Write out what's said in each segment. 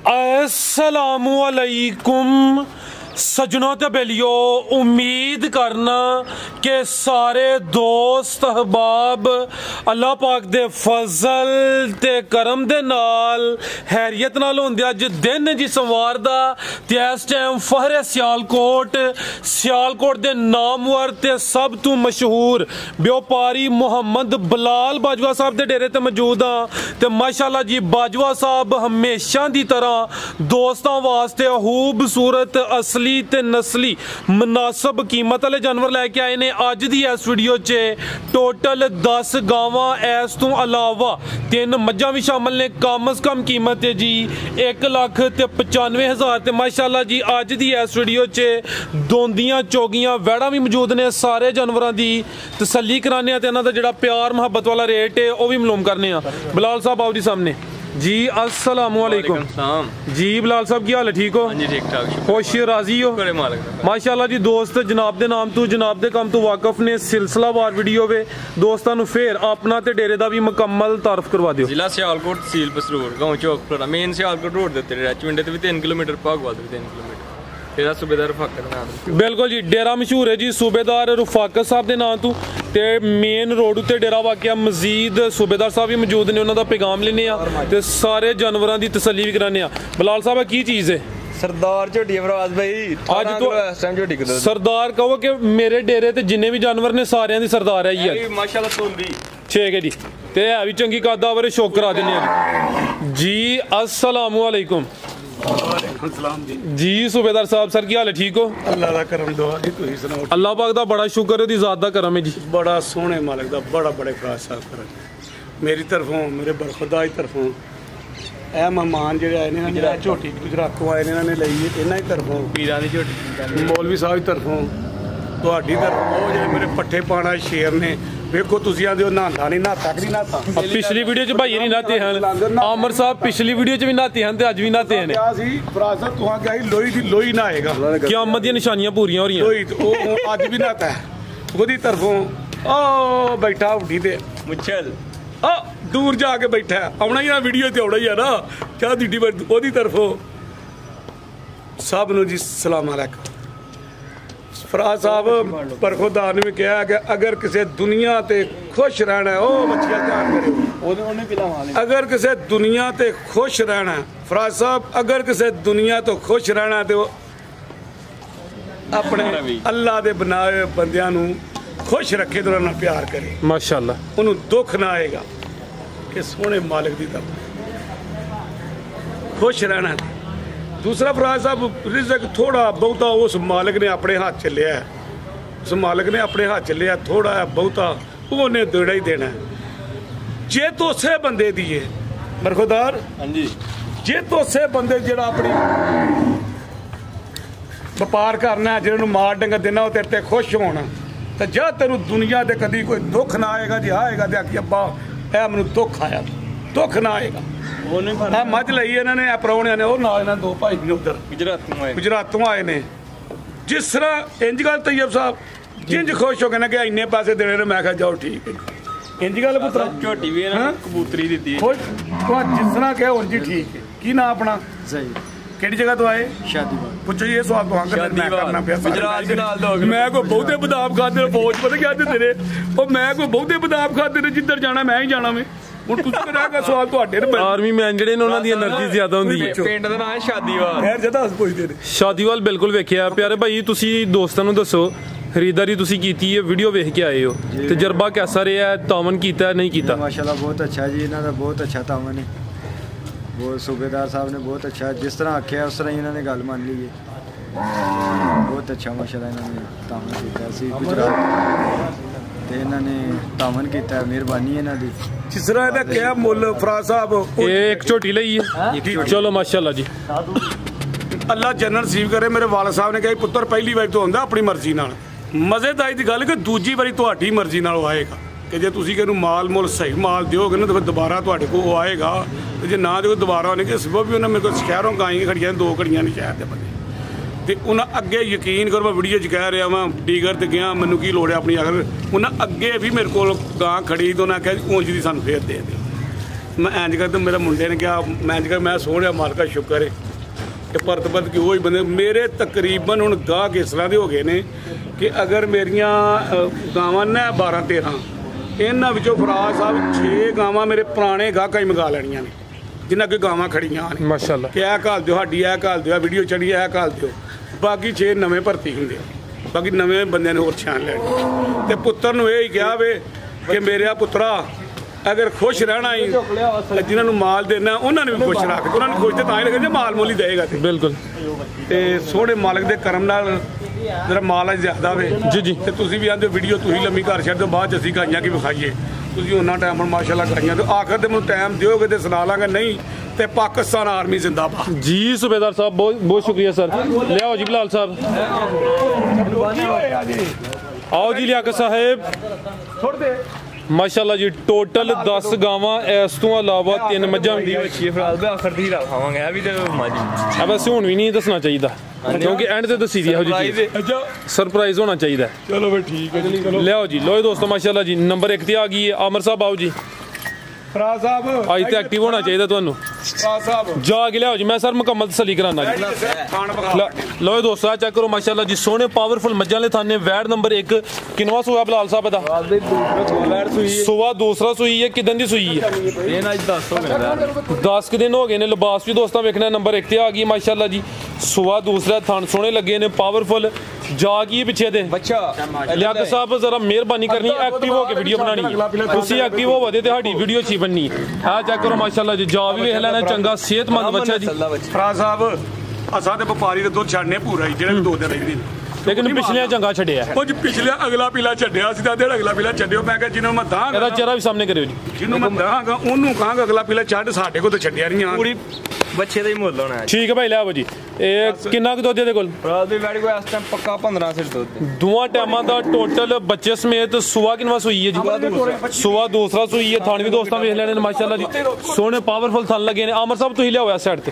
अस्सलामुअलैकुम सजनों ते बेलियो, उम्मीद करना कि सारे दोस्त अहबाब अल्लाह पाक दे फजल ते करम दे नाल हैरियत नाल होंदे। अज दिन जी सोमवार दा ते इस टाइम फहरे सियालकोट दे नामवर ते सब तो मशहूर व्यापारी मोहम्मद बिलाल बाजवा साहब दे डेरे ते मौजूद हाँ। ते माशाअल्लाह जी बाजवा साहब हमेशा दी तरह दोस्तां वास्ते खूबसूरत असली ते नस्ली मुनासब कीमत वाले जानवर लैके आए ने। अज दी इस वीडियो च टोटल 10 गावां इस तो अलावा 3 मज्जां भी शामिल ने। कम अज कम कीमत है जी 1,95,000 ते माशाअल्लाह जी अज दी इस वीडियो च दोंदियां चोगियां वैड़ा भी मौजूद ने। सारे जानवरों की तसल्ली कराने ते इन्हां दा जिहड़ा प्यार मुहब्बत वाला रेट है वह भी मालूम करने। बिलाल साहब आओ जी सामने जी। अस्सलामुअलैकुम जी। बिलाल साहब की हाल है? ठीक हो जी? ठीक ठाक, खुश राजी हो? माशाअल्लाह जी। दोस्त जनाब दे नाम तो जनाब दे काम तो वाकफ ने सिलसिलावार वीडियो वे दोस्तां नूं फिर अपना ते डेरे दा भी मुकम्मल तारफ करवा दियो। जिला सियालकोट, तहसील पसरूर, गांव चौकपुरा, मेन सियालकोट रोड दे उत्ते रचविंडे ते भी 3 किलोमीटर, भागवाल ते भी 3 किलोमीटर। तेरा सूबेदार रफाकत नाम बिल्कुल जी। डेरा मशहूर है जी सूबेदार रफाकत साहब के नाम तो ते मेन रोड उत्ते डेरा वाकया। मजीद सूबेदार साहब भी मौजूद ने, उन्होंने पैगाम लेने ते सारे जानवरों की तसल्ली भी कराने। बिलाल साहब की चीज़ है? सरदार झोटी फराज भाई आज तो इस टाइम झोटी कर सरदार कहो कि मेरे डेरे ते जिन्ने भी जानवर ने सारे दी सरदार है ही है माशाल्लाह। तोंदी ठीक है जी। ते है भी चंगी कदा बारे शौक करा देने जी। अस्सलामुअलैकुम जी। सूबेदार साहब सर की हाल है? ठीक हो? अल्लाह दा करम दुआ जी, तुसीं सुनाओ? अल्लाह पाक दा बड़ा शुक्र है, ज़ात दा करम है जी। बड़ा सोहने मालिक दा बड़ा बड़े फराज साहब करम मेरी तरफों, मेरे बरखुदा की तरफों ए मेहमान जिहड़े आए ने झोटी गुजरातों आए ने, इन्होंने लई इन्हां दी तरफों, पीरां दी झोटी मौलवी साहब की तरफों, तुहाडी तरफों वो जिहड़े मेरे पट्ठे पाना शेर ने। वेखो तुसीं आंदे हो नहांदा नहीं, नहाता कि नहीं नहाता। पिछली वीडियो च भाई नहीं नहाते हैं, आमर साहब पिछली वीडियो च भी नहाते हैं ते अज भी नहाते हैं। क्या सी फराज साहब तुहां क्या लोई दी लोई नहाएगा, क़यामत दी निशानियां पूरियां हो रही हैं। लोई ओ अज भी नहाता है ओदी तरफों। ओ बैठा उठी ते मुच्छल ओ दूर जाके बैठा आना ही ना, वीडियो ते आना ही है ना। क्या दी ओदी तरफों सब नूं जी सलाम अलैकुम। फराज साहब बरखुदार ने भी कहा कि अगर किसी दुनिया ते खुश रहना है, ओ बच्चियां ध्यान करो, अगर किसी दुनिया ते खुश रहना है फराज साहब, अगर किसी दुनिया तो खुश रहना तो अपने अल्लाह दे बनाए बंदियां नूं खुश रखे तो उन्हां नाल प्यार करे माशाअल्लाह, उन्होंने दुख ना आएगा कि सोहने मालिक दी तरफ खुश रहना है। दूसरा फराज साहब रिज़्क थोड़ा बहुता उस मालिक ने अपने हाथ च लिया है, उस मालिक ने अपने हाथ च लिया थोड़ा बहुता उन्हें देना ही देना है। जे तो उसे बंदे दिए बरखुदार हाँ जी, जे तो उसे बंदे जिहड़ा अपनी व्यापार करना है, जिन्होंने मार डंगर देना वो तेरे ते खुश होना, तो जा तेन दुनिया दे कभी कोई दुख ना आएगा जी आएगा तो आखिए अब्बा ए मैनू दुख आया, दुख ना आएगा। मझ लई इन्होंने परौने ने वो नाल दो भाई ने उधर गुजरातों आए ने। जिस तरह इंज गल तैयब साहब जिंज खुश हो गए ना कि इन्ने पैसे देने ने, मैं कहा जाओ ठीक है इंज गल पुत्रा झोटी भी कबूतरी दी जिस तरह कहा उंज ही ठीक है। की ना अपना सही किहड़ी जगह तो आए? शादीवाल। पूछो ये सवाल तो करना पिया। मैं कोई बहुते बदाम खाते फौज पता क्या देते रहे, मैं कोई बहुते बदाम खाते रहे, जिधर जाना मैं ही जाना। मैं आर्मी मैन जिहड़े ने उन्हां दी एनर्जी ज्यादा हुंदी है। पिंड दा नाम है शादीवाल। खैर जदा पुछदे ने शादीवाल बिल्कुल वेखिया। प्यारे भाई तुसी दोस्तां नूं दसो खरीदारी तुसी कीती है, वीडियो वेख के आए हो, तजर्बा कैसा रहा है? तावन कीता नहीं कीता? माशाल्लाह बहुत अच्छा जी, इन्हां दा बहुत अच्छा तावन है। वो सूबेदार साहब ने बहुत अच्छा जिस तरह आख्या उस तरह इन्होंने गल मान ली है। बहुत अच्छा माशाल्लाह इन्होंने तावन किया। असीं गुजरात ते इन्होंने तावन किया, मेहरबानी है इन्हां दी। जिस तरह इहदा क्या मुल फराज साहब एक झोटी लई है, चलो माशाल्लाह जी अल्लाह जन्नत नसीब करे। मेरे वाल साहब ने कहा पुत्र पहली बार तो होंदा अपनी मर्जी नाल, मजेदारी दी गल कि दूजी बारी तुहाडी मर्जी नाल आएगा कि जे तुसीं किहनूं माल मुल सही माल दिओगे ना तो फिर दोबारा तुहाडे कोल आएगा, ते जे ना दिओ दोबारा आने के सबब भी उन्हें मेरे को शहरों गाइयां खड़ियां 2 खड़ियां ने शहर दे बंदे ते उन्हें अगे यकीन करो। मैं वीडियो च कह रहा मैं डीगर ते गया मैनू की लोड़ है अपनी, अगर उन्हें अगे भी मेरे को गां खड़ी तो उन्हें आख्या ऊंज दी सानूं फेर दे मैं इंज कर तो मेरे मुंडे ने कहा मैं इंज कर मैं सोहणिया मालका शुक्र है कि परत कि वही बंदे मेरे तकरीबन हुण गाहक इस तरह के हो गए ने कि अगर मेरिया गावां ने 12-13 इन्हां विचों फराज साहब 6 गावां मेरे पुराने गाहकां ही मंगा लैणियां ने जिन्हां कोई गावां खड़ियां ने माशाल्लाह कि ऐ घाल दिओ साडी ऐ घाल दिओ वीडियो चढ़ी ऐ घाल दिओ बाकी 6 नवें भर्ती हुंदे बाकी नवें बंदे ने होर छान लैणी ते पुत्तर नूं ये ही कहा वे कि मेरे पुत्रा अगर खुश रहना ही जिन्होंने माल देना उन्होंने भी खुश रख उन्होंने खुश तो ही रखे माल मोल ही देगा बिल्कुल ते सोहणे मालक दे करम नाल जरा माल ज्यादा वे जी जी ते तुसीं भी आंदे वीडियो तुसीं लम्मी कर छड्ड दो बाद असीं गाइयां की विखाइए तुसीं उन्ना टाइम माशाअल्लाह गाइयां तो आखिर ते मैनूं टाइम दिओगे ते सुना लांगा नहीं ते पाकिस्तान आर्मी जिंदाबाद जी सूबेदार साहब बहुत बहुत शुक्रिया सर ले आओ जी बिलाल साहब आओ जी लियाकत साहब छोड़ दे माशाल्लाह जी टोटल 10 गावां इस तो अलावा 3 मज्जां अब असें हुण भी नहीं दसना चाहिए क्योंकि एंड ते दसी दी है जी सरप्राइज होना चाहिए चलो भाई ठीक है जी चलो ले आओ जी लो दोस्तों माशाल्लाह जी नंबर 1 ते आ गई है आमर साहब आओ जी फराज साहब अज तो एक्टिव होना चाहिए तुहानू फराज साहब जाके लियाओ जी मैं सर मुकम्मल तसल्ली कराना जी खान बखा लो दोस्तों चेक करो माशाल्लाह जी सोने पावरफुल मज्जां ले थाने वैड नंबर 1 किनवा सूआ बिलाल साहब दा सुआ दूसरा सूई है किदन दी सूई है 10 दिन हो गए ने लिबास भी दोस्तों वेखना नंबर 1 ते आ गई माशाल्लाह जी सुआ दूसरा थान सोने लगे ने पावरफुल जा की पिछे दे लियाकत साहब जरा मेहरबानी करनी एक्टिव होके वीडियो बनानी तुसी एक्टिव होवो ते साडी वीडियो अच्छी बननी है चेक करो माशाल्लाह जी जा भी वेख लेना चंगा सेहतमंद बच्चा जी फराज साहब असां ते व्यापारी दे दुध छाड़ने पूरा ही जेड़े 2 दिन रहिंदे लेकिन पिछले चंगा छड़िया कुछ पिछले अगला पीला छड्डिया सी ते अगला पीला छड्डियो मैं कहा जिन्हों मैं दांगा ਇਹਦਾ ਚਿਹਰਾ ਵੀ ਸਾਹਮਣੇ ਕਰਿਓ ਜੀ जिन्हों मैं दांगा ਉਹਨੂੰ ਕਹਾਂਗਾ ਅਗਲਾ ਪੀਲਾ ਛੱਡ ਸਾਡੇ ਕੋਲ ਤੇ ਛੱਡਿਆ ਨਹੀਂ ਆ ਪੂਰੀ ਬੱਚੇ ਦਾ ਹੀ ਮੁੱਲ ਹੋਣਾ ਹੈ ਠੀਕ ਹੈ ਭਾਈ ਲੈ ਆਵੋ ਜੀ ਇਹ ਕਿੰਨਾ ਕੁ ਦੁੱਧ ਇਹਦੇ ਕੋਲ ਰਾਤ ਦੀ ਵੈੜੀ ਕੋਈ ਇਸ ਟਾਈਮ ਪੱਕਾ 15 ਸਿਰ ਦੁੱਧ ਦੋਵਾਂ ਟਾਈਮਾਂ ਦਾ ਟੋਟਲ ਬੱਚੇ ਸਮੇਤ ਸੁਆ ਕਿੰਨਵਾ ਸੂਈ ਹੈ ਜੀ ਸੁਆ ਦੂਸਰਾ ਸੂਈ ਹੈ ਥਣ ਵੀ ਦੋਸਤਾਂ ਵੇਖ ਲੈਣੇ ਨੇ ਮਾਸ਼ਾਅੱਲਾ ਜੀ ਸੋਹਣੇ ਪਾਵਰਫੁਲ ਥਣ ਲੱਗੇ ਨੇ ਆਮਰ ਸਾਹਿਬ ਤੁਸੀਂ ਲਿਆਓ ਇਸ ਸਾਈਡ ਤੇ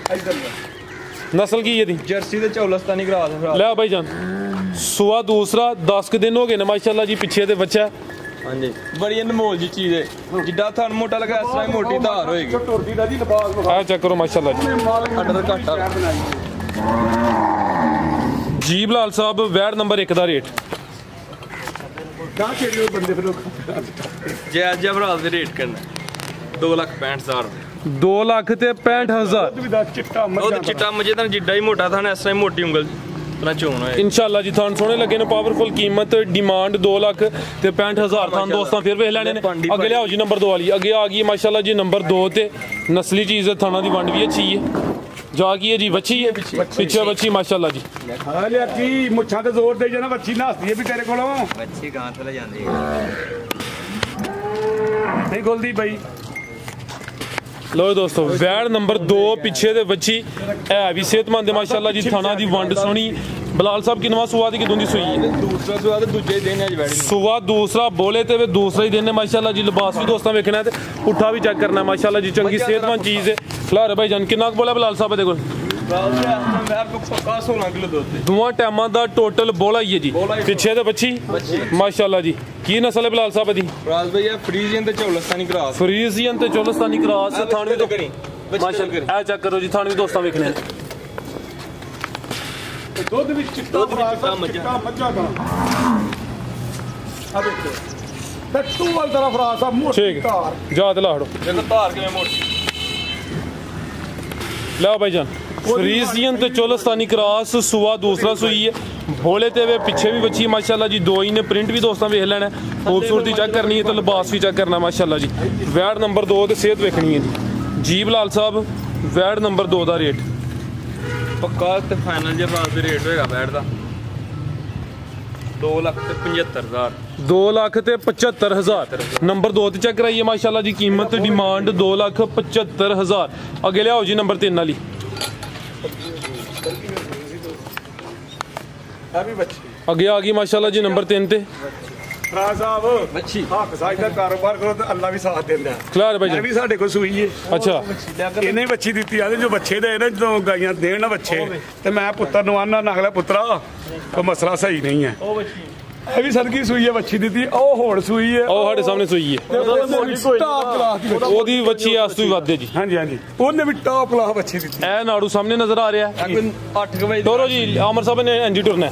ਨਸਲ ਕੀ ਇਹਦੀ ਜਰਸੀ ਤੇ ਚੌਲਸਤਾਨੀ ਕਰਾ ਦੇ ਲੈ ਭਾਈ ਜਾਨ ਸੁਆ ਦੂਸਰਾ 10 ਦਿਨ ਹੋ ਗਏ ਨੇ ਮਾਸ਼ਾਅੱਲਾ ਜੀ ਪਿੱਛੇ ਤੇ ਬੱਚਾ ਹਾਂਜੀ ਬੜੀ ਅਨਮੋਲ ਜੀ ਚੀਜ਼ ਹੈ ਜਿੱਡਾ ਥਣ ਮੋਟਾ ਲੱਗਾ ਇਸ ਤਰ੍ਹਾਂ ਹੀ ਮੋਟੀ ਧਾਰ ਹੋਏਗੀ ਟੁਰਦੀ ਦਾ ਜੀ ਲਿਬਾਸ ਆ ਚੈੱਕ ਕਰੋ ਮਾਸ਼ਾਅੱਲਾ ਜੀ ਅੱਡਾ ਘਾਟਾ ਜੀ ਬਿਲਾਲ ਸਾਹਿਬ ਵੈਡ ਨੰਬਰ 1 ਦਾ ਰੇਟ ਕਾ ਛੇੜਿਓ ਬੰਦੇ ਫਿਰ ਜੇ ਅੱਜ ਭਰਾ ਦੇ ਰੇਟ ਕਰਨਾ 2,65,000 2 ਲੱਖ ਤੇ 65,000 ਦੁੱਧ ਵੀ ਦਾ ਚਿੱਟਾ ਉਹ ਮੱਝਾਂ ਚਿੱਟਾ ਮਜੇ ਤਾਂ ਜਿੱਡਾ ਹੀ ਮੋਟਾ ਥਣ ਇਸ ਤਰ੍ਹਾਂ ਹੀ ਮੋਟੀ ਉਂਗਲ ਤਰਾ ਚੋਣ ਹੋਏ इंशाल्लाह जी थान सोने लगे ने पावरफुल कीमत डिमांड 2 लाख ते 65,000 थान दोस्तों फिर वेख लेने ने अगे लियाओ जी नंबर 2 वाली अगे आ गई माशाल्लाह जी नंबर 2 ते नस्ली चीज है थाना दी वंड भी अच्छी है जा की है जी बच्ची है पीछे बच्ची माशाल्लाह जी ਹਾਂ ਲਿਆ ਕੀ ਮੁੱਛਾਂ ਤੇ ਜ਼ੋਰ ਦੇ ਜਨਾ ਵੱਛੀ ਨਸਦੀ ਹੈ ਵੀ ਤੇਰੇ ਕੋਲੋਂ ਬੱਚੀ ਗਾਂ ਤੇ ਲੈ ਜਾਂਦੀ ਹੈ ਨਹੀਂ ਗੁਲਦੀ ਬਈ लो दोस्तों वैड नंबर 2 पीछे दे बच्ची है भी सेहतमंद है माशाल्लाह जी थाना दी वंड सोनी बिलाल साहब की नवा सुआ दी किदों दी सुई है ਦੂਸਰਾ ਸੁਆ ਤੇ ਦੂਜੇ ਦਿਨ ਅੱਜ ਵੈੜੀ सुआ दूसरा बोले ते वे दूसरा ही दिन है माशाल्लाह जी लिबास भी दोस्तों वेखना है ते पुट्ठा भी चेक करना है माशाल्लाह जी चंगी सेहतमंद चीज है खलार भाई जान कितना बोला बिलाल साहब दे कोल ਰਾਤ ਨੂੰ ਪੱਕਾ 16 ਕਿਲੋ ਦੁੱਧ दोवां टाइमां दा टोटल बोला ही है जी पीछे ते बच्ची माशाल्लाह जी की नस्ल है बिलाल साहब दी ਰਾਜ ਭਈਆ ਫਰੀਜ਼ੀਅਨ ਤੇ ਚੌਲਸਤਾਨੀ ਕਰਾਸ फ्रीजियन ते चोलस्तानी क्रॉस थान भी तो ਕਰੀ माशाल्लाह ए चेक करो जी थान भी दोस्तों वेखने ਦੁੱਧ ਵੀ ਚਿੱਟਾ ਚਿੱਟਾ ਮੱਝਾਂ ਦਾ ਆ ਦੇਖੋ ਟੱਟੂ ਵਾਲ ਤਰ੍ਹਾਂ ਫਰਾਸ ਆ ਮੋਟੀ ठीक ਧਾਰ जा ते लाड़ो ਦੇਖੋ ਧਾਰ ਕਿਵੇਂ ਮੋਟੀ लो भाई जान फ्रीजियन ते चोलस्तानी क्रॉस सुआ दूसरा सुई है भोले ते वे पीछे भी बच्ची माशाल्लाह जी 2 ही ने प्रिंट भी दोस्तों वेख लेना खूबसूरती चेक करनी है तो लिबास भी चेक करना माशाल्लाह जी वैड नंबर 2 ते सेहत वेखनी है जी बिलाल साहब वैड नंबर 2 दा रेट ਪੱਕਾ ਤੇ ਫਾਈਨਲ ਜੇ ਰਾਤ ਦੇ ਰੇਟ ਹੋਏਗਾ ਬੈਠ ਦਾ 2,75,000 2 लाख ते 75,000 नंबर 2 ते चेक कराइए माशाल्लाह जी कीमत डिमांड 2,75,000 अगे लियाओ जी नंबर 3 वाली ਆ ਵੀ ਬੱਚੀ अगे आ गई माशाल्लाह जी नंबर 3 ते ਫਰਾਸ ਸਾਹਿਬ ਬੱਚੀ ਹੱਕ ਸਾਜ ਦਾ ਕਾਰੋਬਾਰ ਕਰੋ ਤੇ ਅੱਲਾ ਵੀ ਸਾਥ ਦਿੰਦਾ खलार भाई ਇਹ जान ਵੀ ਸਾਡੇ ਕੋਲ ਸੂਈ ਹੈ अच्छा ਇਹਨੇ ਹੀ ਬੱਚੀ ਦਿੱਤੀ ਆਦੇ ਜੋ ਬੱਚੇ ਦੇ ਨਾ ਜਦੋਂ ਗਾਈਆਂ ਦੇਣ ਨਾ ਬੱਚੇ ਤੇ ਮੈਂ ਪੁੱਤਰ ਨੂੰ ਆਨਾ ਨਖਲਾ ਪੁੱਤਰਾ ਕੋਈ ਮਸਲਾ ਸਹੀ ਨਹੀਂ ਹੈ ਉਹ ਬੱਚੀ ਇਹ ਵੀ ਸਦਕੀ ਸੂਈ ਹੈ ਵੱਛੀ ਦਿੱਤੀ ਉਹ ਹੁਣ ਸੂਈ ਹੈ ਉਹ ਸਾਡੇ ਸਾਹਮਣੇ ਸੂਈ ਹੈ ਟਾਪ ਕਲਾਸ ਦੀ ਵੱਛੀ। ਉਹਦੀ ਵੱਛੀ ਇਸ ਤੋਂ ਵੀ ਵੱਧ ਹੈ ਜੀ ਹਾਂਜੀ ਹਾਂਜੀ ਉਹਨੇ ਵੀ ਟਾਪ ਕਲਾਸ ਵੱਛੀ ਦਿੱਤੀ ਇਹ ਨਾੜੂ ਸਾਹਮਣੇ ਨਜ਼ਰ ਆ ਰਿਹਾ ਹੈ 8 ਵਜੇ ਟੋਰੋ ਜੀ ਅਮਰ ਸਾਹਿਬ ਨੇ ਐਂਜੀ ਟੁਰਨਾ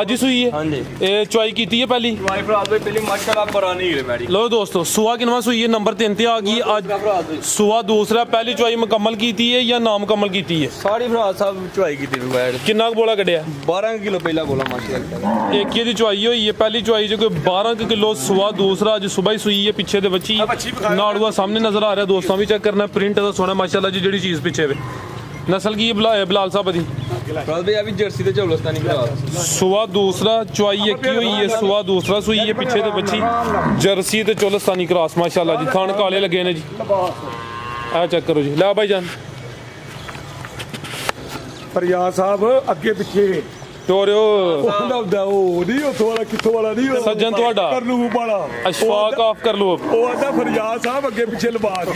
ਅੱਜ ਹੀ ਸੂਈ ਹੈ ਹਾਂਜੀ ਇਹ ਚੁਆਈ ਕੀਤੀ ਹੈ ਪਹਿਲੀ ਵਾਈ ਫਰਾਦ ਵੀ ਪਹਿਲੀ ਮਾਸ਼ਾਅੱਲਾ ਪੁਰਾਣੀ ਹੈ ਮੈਡੀ ਲੋ ਦੋਸਤੋ ਸੁਆ ਕਿਨਵਾ ਸੂਈ ਹੈ ਨੰਬਰ 3 ਤੇ ਆ ਗਈ ਅੱਜ ਸੁਆ ਦੂਸਰਾ ਪਹਿਲੀ ਚੁਆਈ ਮੁਕੰਮਲ ਕੀਤੀ ਹੈ ਜਾਂ ਨਾ ਮੁਕੰਮਲ ਕੀਤੀ ਹੈ ਸਾਰੀ ਫਰਾਦ ਸਾਹਿਬ ਚੁਆਈ ਕੀਤੀ ਵੈੜ ਕਿੰਨਾ ਕੁ ਬੋਲਾ ਕੱਢਿਆ 12 ਕਿਲੋ ਪਹਿਲਾ ਬੋਲਾ ਮਾਸ਼ਾਅੱਲਾ ਇੱਕ ਹੀ ਦੀ ਚੁਆਈ ਹੋਈ ਹੈ ਪਹਿਲੀ ਚੁਆਈ ਚ ਕੋਈ 12 ਕਿਲੋ ਸੁਆ ਦੂਸਰਾ ਅੱਜ ਸਵੇਰ ਹੀ ਸੂਈ ਹੈ ਪਿੱਛੇ ਦੇ ਬੱਚੀ ਨਾੜੂਆ ਸਾਹਮਣੇ ਨਜ਼ਰ ਆ ਰਿਹਾ ਦੋਸਤਾਂ ਵੀ ਚੈੱਕ ਕਰਨਾ ਪ੍ਰਿੰਟ ਦਾ ਸੋਹਣਾ ਮਾਸ਼ਾਅੱਲਾ ਜੀ ਜਿਹੜੀ ਚੀਜ਼ ਪਿੱਛੇ ਵੇ ਨਸਲ ਕੀ ਬਲਾਲ ਸਾਹਿਬ ਦੀ ਫਰਾਦ ਵੀ ਆ ਵੀ ਜਰਸੀ ਤੇ ਚੌਲਸਤਾਨੀ ਫਰਾਦ ਸੁਆ ਦੂਸਰਾ ਚੁਆਈ ਇੱਕ ਹੀ ਹੋਈ ਹੈ ਸੁਆ ਦੂਸਰਾ ਸੂਈ ਹੈ ਪਿੱਛੇ ਦੇ ਬੱਚੀ ਜਰਸੀ ਤੇ ਚੌਲਸਤਾਨੀ ਕ੍ਰਾਸ ਮਾਸ਼ਾਅੱਲਾ ਜੀ ਥਣ ਕਾਲੇ ਲੱਗੇ ਨੇ ਜੀ ਆ ਚੈੱਕ ਕਰੋ ਜੀ ਲੈ ਭਾਈ ਜਾਨ ਫਰਿਆਦ ਸਾਹਿਬ ਅੱਗੇ ਪਿੱਛੇ ਟੋਰਿਓ ਲਾਉਂਦਾ ਉਹ ਨਹੀਂ ਉੱਥੋਂ ਵਾਲਾ ਕਿੱਥੋਂ ਵਾਲਾ ਨਹੀਂ ਉਹ ਸੱਜਣ ਤੁਹਾਡਾ ਕਰਲੂਬ ਵਾਲਾ ਅਸ਼ਫਾਕ ਆਫ ਕਰ ਲੋ ਉਹ ਆਂਦਾ ਫਰਿਆਦ ਸਾਹਿਬ ਅੱਗੇ ਪਿੱਛੇ ਲਬਾਸ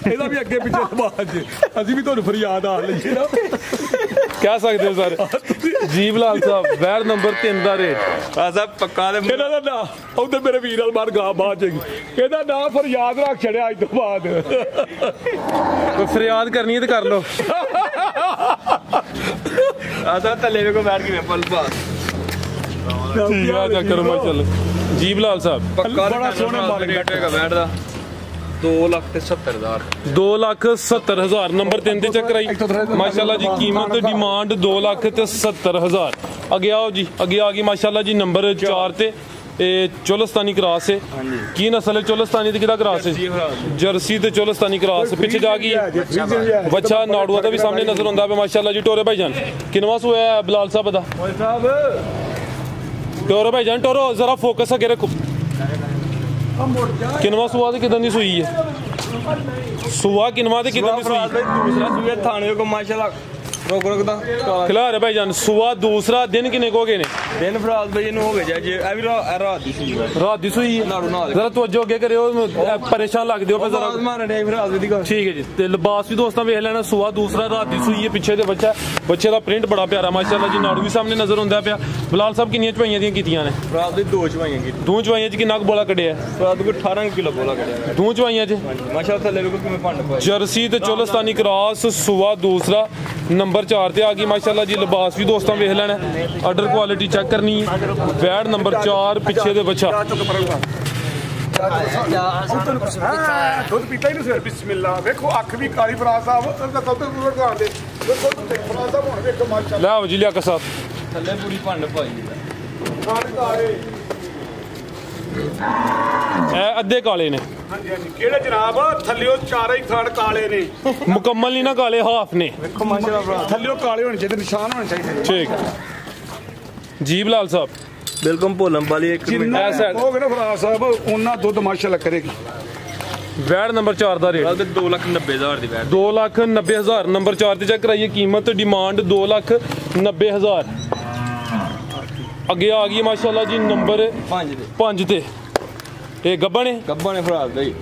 ਇਹਦਾ ਵੀ ਅੱਗੇ ਪਿੱਛੇ ਲਬਾਸ ਜੇ ਅਸੀਂ ਵੀ ਤੁਹਾਨੂੰ ਫਰਿਆਦ ਆ ਲਈਏ ਨਾ ਕਹਿ ਸਕਦੇ ਹੋ ਸਰ ਜੀ ਬਲਾਲ ਸਾਹਿਬ ਵੈਰ ਨੰਬਰ 3 ਦਾ ਰੇਟ ਆ ਸਾਹਿਬ ਪੱਕਾ ਦੇ ਇਹਨਾਂ ਦਾ ਨਾਂ ਉਹਦੇ ਮੇਰੇ ਵੀਰ ਨਾਲ ਬਾਹਰ ਗਾ ਬਾਤ ਜੇਗੀ ਇਹਦਾ ਨਾਂ ਫਰਿਆਦ ਰੱਖ ਛੜਿਆ ਅੱਜ ਤੋਂ ਬਾਅਦ ਕੋਈ ਫਰਿਆਦ ਕਰਨੀ ਹੈ ਤੇ ਕਰ ਲੋ ਆ ਸਾਹਿਬ ਥੱਲੇ ਵੇਖੋ ਬੈਠ ਕੇ ਪਲ ਪਾਸ ਠੀਕ ਆ ਚੈੱਕ ਕਰੋ ਮਾਸ਼ਾਅੱਲਾ ਜੀ ਬਲਾਲ ਸਾਹਿਬ ਪੱਕਾ ਬੜਾ ਸੋਹਣਾ ਮਾਲ ਬੈਠੇਗਾ ਬੈਠਦਾ 2,70,000 2,70,000 ਨੰਬਰ 3 ਤੇ ਚੱਕਰ ਆਈ ਮਾਸ਼ਾਅੱਲਾ ਜੀ ਕੀਮਤ ਡਿਮਾਂਡ 2,70,000 ਅੱਗੇ ਆਓ ਜੀ ਅੱਗੇ ਆ ਗਈ ਮਾਸ਼ਾਅੱਲਾ ਜੀ ਨੰਬਰ 4 ਤੇ ਇਹ ਚੋਲਸਤਾਨੀ ਕ੍ਰਾਸ ਹੈ ਕੀ ਨਸਲ ਹੈ ਚੋਲਸਤਾਨੀ ਤੇ ਕਿਹਦਾ ਕ੍ਰਾਸ ਹੈ ਜਰਸੀ ਤੇ ਚੋਲਸਤਾਨੀ ਕ੍ਰਾਸ ਪਿੱਛੇ ਜਾ ਗਈ ਬੱਚਾ ਨਾੜੂਆ ਦਾ ਵੀ ਸਾਹਮਣੇ ਨਜ਼ਰ ਆਉਂਦਾ ਹੈ ਮਾਸ਼ਾਅੱਲਾ ਜੀ ਟੋਰੇ ਭਾਈਜਾਨ ਕਿਨਵਾ ਸੋਇਆ ਹੈ ਬਲਾਲ ਸਾਹਿਬ ਦਾ ਟੋਰੇ ਭਾਈਜਾਨ ਟੋਰੋ ਜ਼ਰਾ ਫੋਕਸ ਅਗੇ ਰੱਖੋ ਕਿਨਵਾ ਸੁਆ ਤੇ ਕਿਦਾਂ ਦੀ ਸੂਈ ਹੈ ਸੁਆ ਕਿਨਵਾ ਤੇ ਕਿਦਾਂ ਦੀ ਸੂਈ ਦੂਸਰਾ ਸੂਏ ਥਾਣੇ ਕੋ ਮਾਸ਼ਾਅੱਲਾ ਰੋਕ ਦਾ ਖਿਲਾ ਰਿਹਾ ਭਾਈਜਾਨ ਸੁਆ ਦੂਸਰਾ ਦਿਨ ਕਿੰਨੇ ਕੋ ਗਏ ਨੇ ਦਿਨ ਫਰਾਦ ਭਾਈ ਨੂੰ ਹੋ ਗਿਆ ਜੇ ਇਹ ਵੀ ਰਾਤ ਦੀ ਸੀ ਰਾਤ ਦੀ ਸੂਈ ਹੈ ਨਾੜੂ ਨਾਲ ਜ਼ਰਾ ਤਵੱਜੋ ਅੱਗੇ ਕਰਿਓ ਪਰੇਸ਼ਾਨ ਲੱਗਦੇ ਹੋ ਪੇ ਜ਼ਰਾ ਮਾਰਨ ਡੇ ਫਰਾਦ ਦੀ ਗੱਲ ਠੀਕ ਹੈ ਜੀ ਤੇ ਲਿਬਾਸ ਵੀ ਦੋਸਤਾਂ ਵੇਖ ਲੈਣਾ ਸੁਆ ਦੂਸਰਾ ਰਾਤ ਦੀ ਸੂਈ ਹੈ ਪਿੱਛੇ ਦੇ ਬੱਚੇ ਦਾ ਪ੍ਰਿੰਟ ਬੜਾ ਪਿਆਰਾ ਮਾਸ਼ਾਅੱਲਾ ਜੀ ਨਾੜੂ ਵੀ ਸਾਹਮਣੇ ਨਜ਼ਰ ਆਉਂਦਾ ਪਿਆ ਬਲਾਲ ਸਾਹਿਬ ਕਿੰਨੀਆਂ ਚਵਾਈਆਂ ਦੀਆਂ ਕੀਤੀਆਂ ਨੇ ਫਰਾਦ ਦੀ 2 ਚਵਾਈਆਂ ਕੀਤੀ ਦੋ ਚਵਾਈਆਂ ਚ ਕਿੰਨਾ ਕੁ ਬੋਲਾ ਕੱਢਿਆ ਫਰਾਦ ਕੋ 18 ਕਿਲੋ ਬੋਲਾ ਕੱਢਿਆ ਦੋ ਚਵਾਈਆਂ ਚ ਮਾਸ਼ਾਅੱਲਾ ਥੱਲੇ ਵੇਖੋ ਕਿਵੇਂ ਭੰਡ ਪਾਇਆ ਜਰਸੀ ਤੇ ਚੋਲਸਤਾਨੀ ਕ੍ਰਾਸ ਸੁਆ ਦੂਸਰਾ ਨੰਬਰ 4 ਤੇ ਆ ਗਈ ਮਾਸ਼ਾਅੱਲਾ ਜੀ ਲਿਬਾਸ ਵੀ ਦੋਸਤਾਂ ਵੇਖ ਲੈਣਾ ਆਰਡਰ ਕੁਆਲਿਟੀ ਚੈੱਕ ਕਰਨੀ ਹੈ ਵੈੜ ਨੰਬਰ 4 ਪਿੱਛੇ ਦੇ ਬੱਚਾ ਦੁੱਧ ਪੀਤਾ ਹੀ ਨਹੀਂ ਸਰ ਬਿਸਮਿਲ੍ਲਾ ਵੇਖੋ ਅੱਖ ਵੀ ਕਾਲੀ ਫਰਾਦ ਸਾਹਿਬ ਦਾ ਕੌਤਕ ਪੂਰਾ ਕਰਾ ਦੇ ਵੇਖੋ ਫਰਾਦ ਸਾਹਿਬ ਹੁਣ ਵੇਖੋ ਮਾਸ਼ਾਅੱਲਾ ਲੈ ਆਓ ਜੀ ਲਿਆ ਸਾਹਿਬ ਥੱਲੇ ਪੂਰੀ ਭੰਡ ਪਾਈ ਖਾਣ ਕਾਲੇ ਇਹ ਅੱਧੇ ਕਾਲੇ ਨੇ ਹਾਂਜੀ ਹਾਂਜੀ ਕਿਹੜੇ ਜਨਾਬ ਥੱਲਿਓ ਚਾਰੇ ਹੀ ਥਣ ਕਾਲੇ ਨੇ ਮੁਕੰਮਲ ਨਹੀਂ ਨਾ ਕਾਲੇ ਹਾਫ ਨੇ ਵੇਖੋ ਮਾਸ਼ਾਅੱਲਾ ਥੱਲਿਓ ਕਾਲੇ ਹੋਣੇ ਚਾਹੀਦੇ ਨਿਸ਼ਾਨ ਹੋਣੇ ਚਾਹੀਦੇ ਠੀਕ ਜੀ ਬਲਾਲ ਸਾਹਿਬ ਬਿਲਕੁਲ ਭੋਲਮ ਵਾਲੀ ਇੱਕ ਜਿੰਨਾ ਹੋਗੇ ਨਾ ਫਰਾਦ ਸਾਹਿਬ ਉਹਨਾਂ ਦੁੱਧ ਮਾਸ਼ਾਅੱਲਾ ਕਰੇਗੀ ਵੈੜ ਨੰਬਰ 4 ਦਾ ਰੇਟ 2,90,000 ਦੀ ਵੈੜ 2,90,000 ਨੰਬਰ 4 ਤੇ ਚੈੱਕ ਕਰਾਈਏ ਕੀਮਤ ਡਿਮਾਂਡ 2,90,000 ਅੱਗੇ ਆ ਗਈ ਮਾਸ਼ਾਅੱਲਾ ਜੀ ਨੰਬਰ 5 ਤੇ ਇਹ ਗੱਬਾ ਨੇ ਫਰਾਦ ਭਾਈ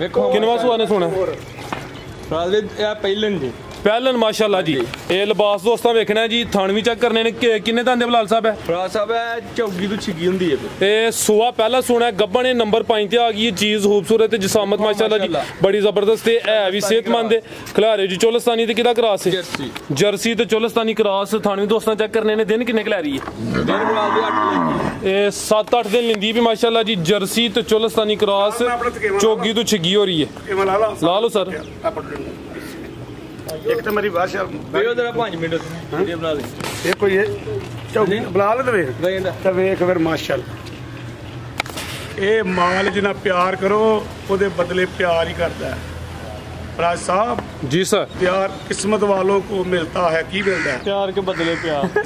ਵੇਖੋ ਕਿੰਨਵਾ ਸੁਆ ਨੇ ਸੋਣਾ ਫਰਾਦ ਵੀ ਇਹ ਪਹਿਲਨ ਜੀ ਪਹਿਲਨ ਮਾਸ਼ਾਅੱਲਾ ਜੀ ਇਹ ਲਿਬਾਸ ਦੋਸਤਾਂ ਵੇਖਣਾ ਜੀ ਥਣ ਵੀ ਚੈੱਕ ਕਰਨੇ ਨੇ ਕਿੰਨੇ ਦੰਦ ਦੇ ਬਲਾਲ ਸਾਹਿਬ ਹੈ ਫਰਾਦ ਸਾਹਿਬ ਇਹ ਚੌਗੀ ਤੋਂ ਛਿੱਗੀ ਹੁੰਦੀ ਹੈ ਇਹ ਸੁਆ ਪਹਿਲਾ ਸੋਣਾ ਗੱਬਾ ਨੇ ਨੰਬਰ 5 ਤੇ ਆ ਗਈ ਹੈ ਚੀਜ਼ ਖੂਬਸੂਰਤ ਤੇ ਜਿਸਾਮਤ ਮਾਸ਼ਾਅੱਲਾ ਜੀ ਬੜੀ ਜ਼ਬਰਦਸਤ ਤੇ ਹੈ ਵੀ ਸਿਹਤਮੰਦ ਹੈ ਖਿਲਾਰੇ ਜੀ ਚੋਲਸਤਾਨੀ ਤੇ ਕਿਹਦਾ ਕ੍ਰਾਸ ਹੈ ਜਰਸੀ ਤੇ ਚੋਲਸਤਾਨੀ ਕ੍ਰਾਸ ਥਣ ਵੀ ਦੋਸਤਾਂ ਚੈੱਕ ਕਰਨੇ ਨੇ ਦਿਨ ਕਿੰਨੇ ਲੈ ਰਹੀ ਹੈ ਦਿਨ ਫਰਾਦ ਦੇ 8 ਇਹ 7-8 ਦਿਨ ਲੈਂਦੀ ਵੀ ਮਾਸ਼ਾਅੱਲਾ ਜੀ ਜਰਸੀ ਤੇ ਚੋਲਸਤਾਨੀ ਕ੍ਰਾਸ ਚੋਗੀ ਤੋਂ ਛਿੱਗੀ ਹੋ ਰਹੀ ਹੈ ਲਾ ਲਓ ਸਰ ਇੱਕ ਤਾਂ ਮੇਰੀ ਬਾਸ਼ਾ ਵੀਡੀਓ ਜਰਾ 5 ਮਿੰਟ ਵੀਡੀਓ ਬਣਾ ਦੇ ਇਹ ਕੋਈ ਚੌਗੀ ਬੁਲਾ ਲੈ ਤੇ ਵੇਖ ਤਾਂ ਵੇਖ ਫਿਰ ਮਾਸ਼ਾਅੱਲਾ ਇਹ ਮਾਲ ਜਿੰਨਾ ਪਿਆਰ ਕਰੋ ਉਹਦੇ ਬਦਲੇ ਪਿਆਰ ਹੀ ਕਰਦਾ ਹੈ राज साहब जी सर प्यार किस्मत वालों को मिलता है की मिलता है प्यार के बदले प्यार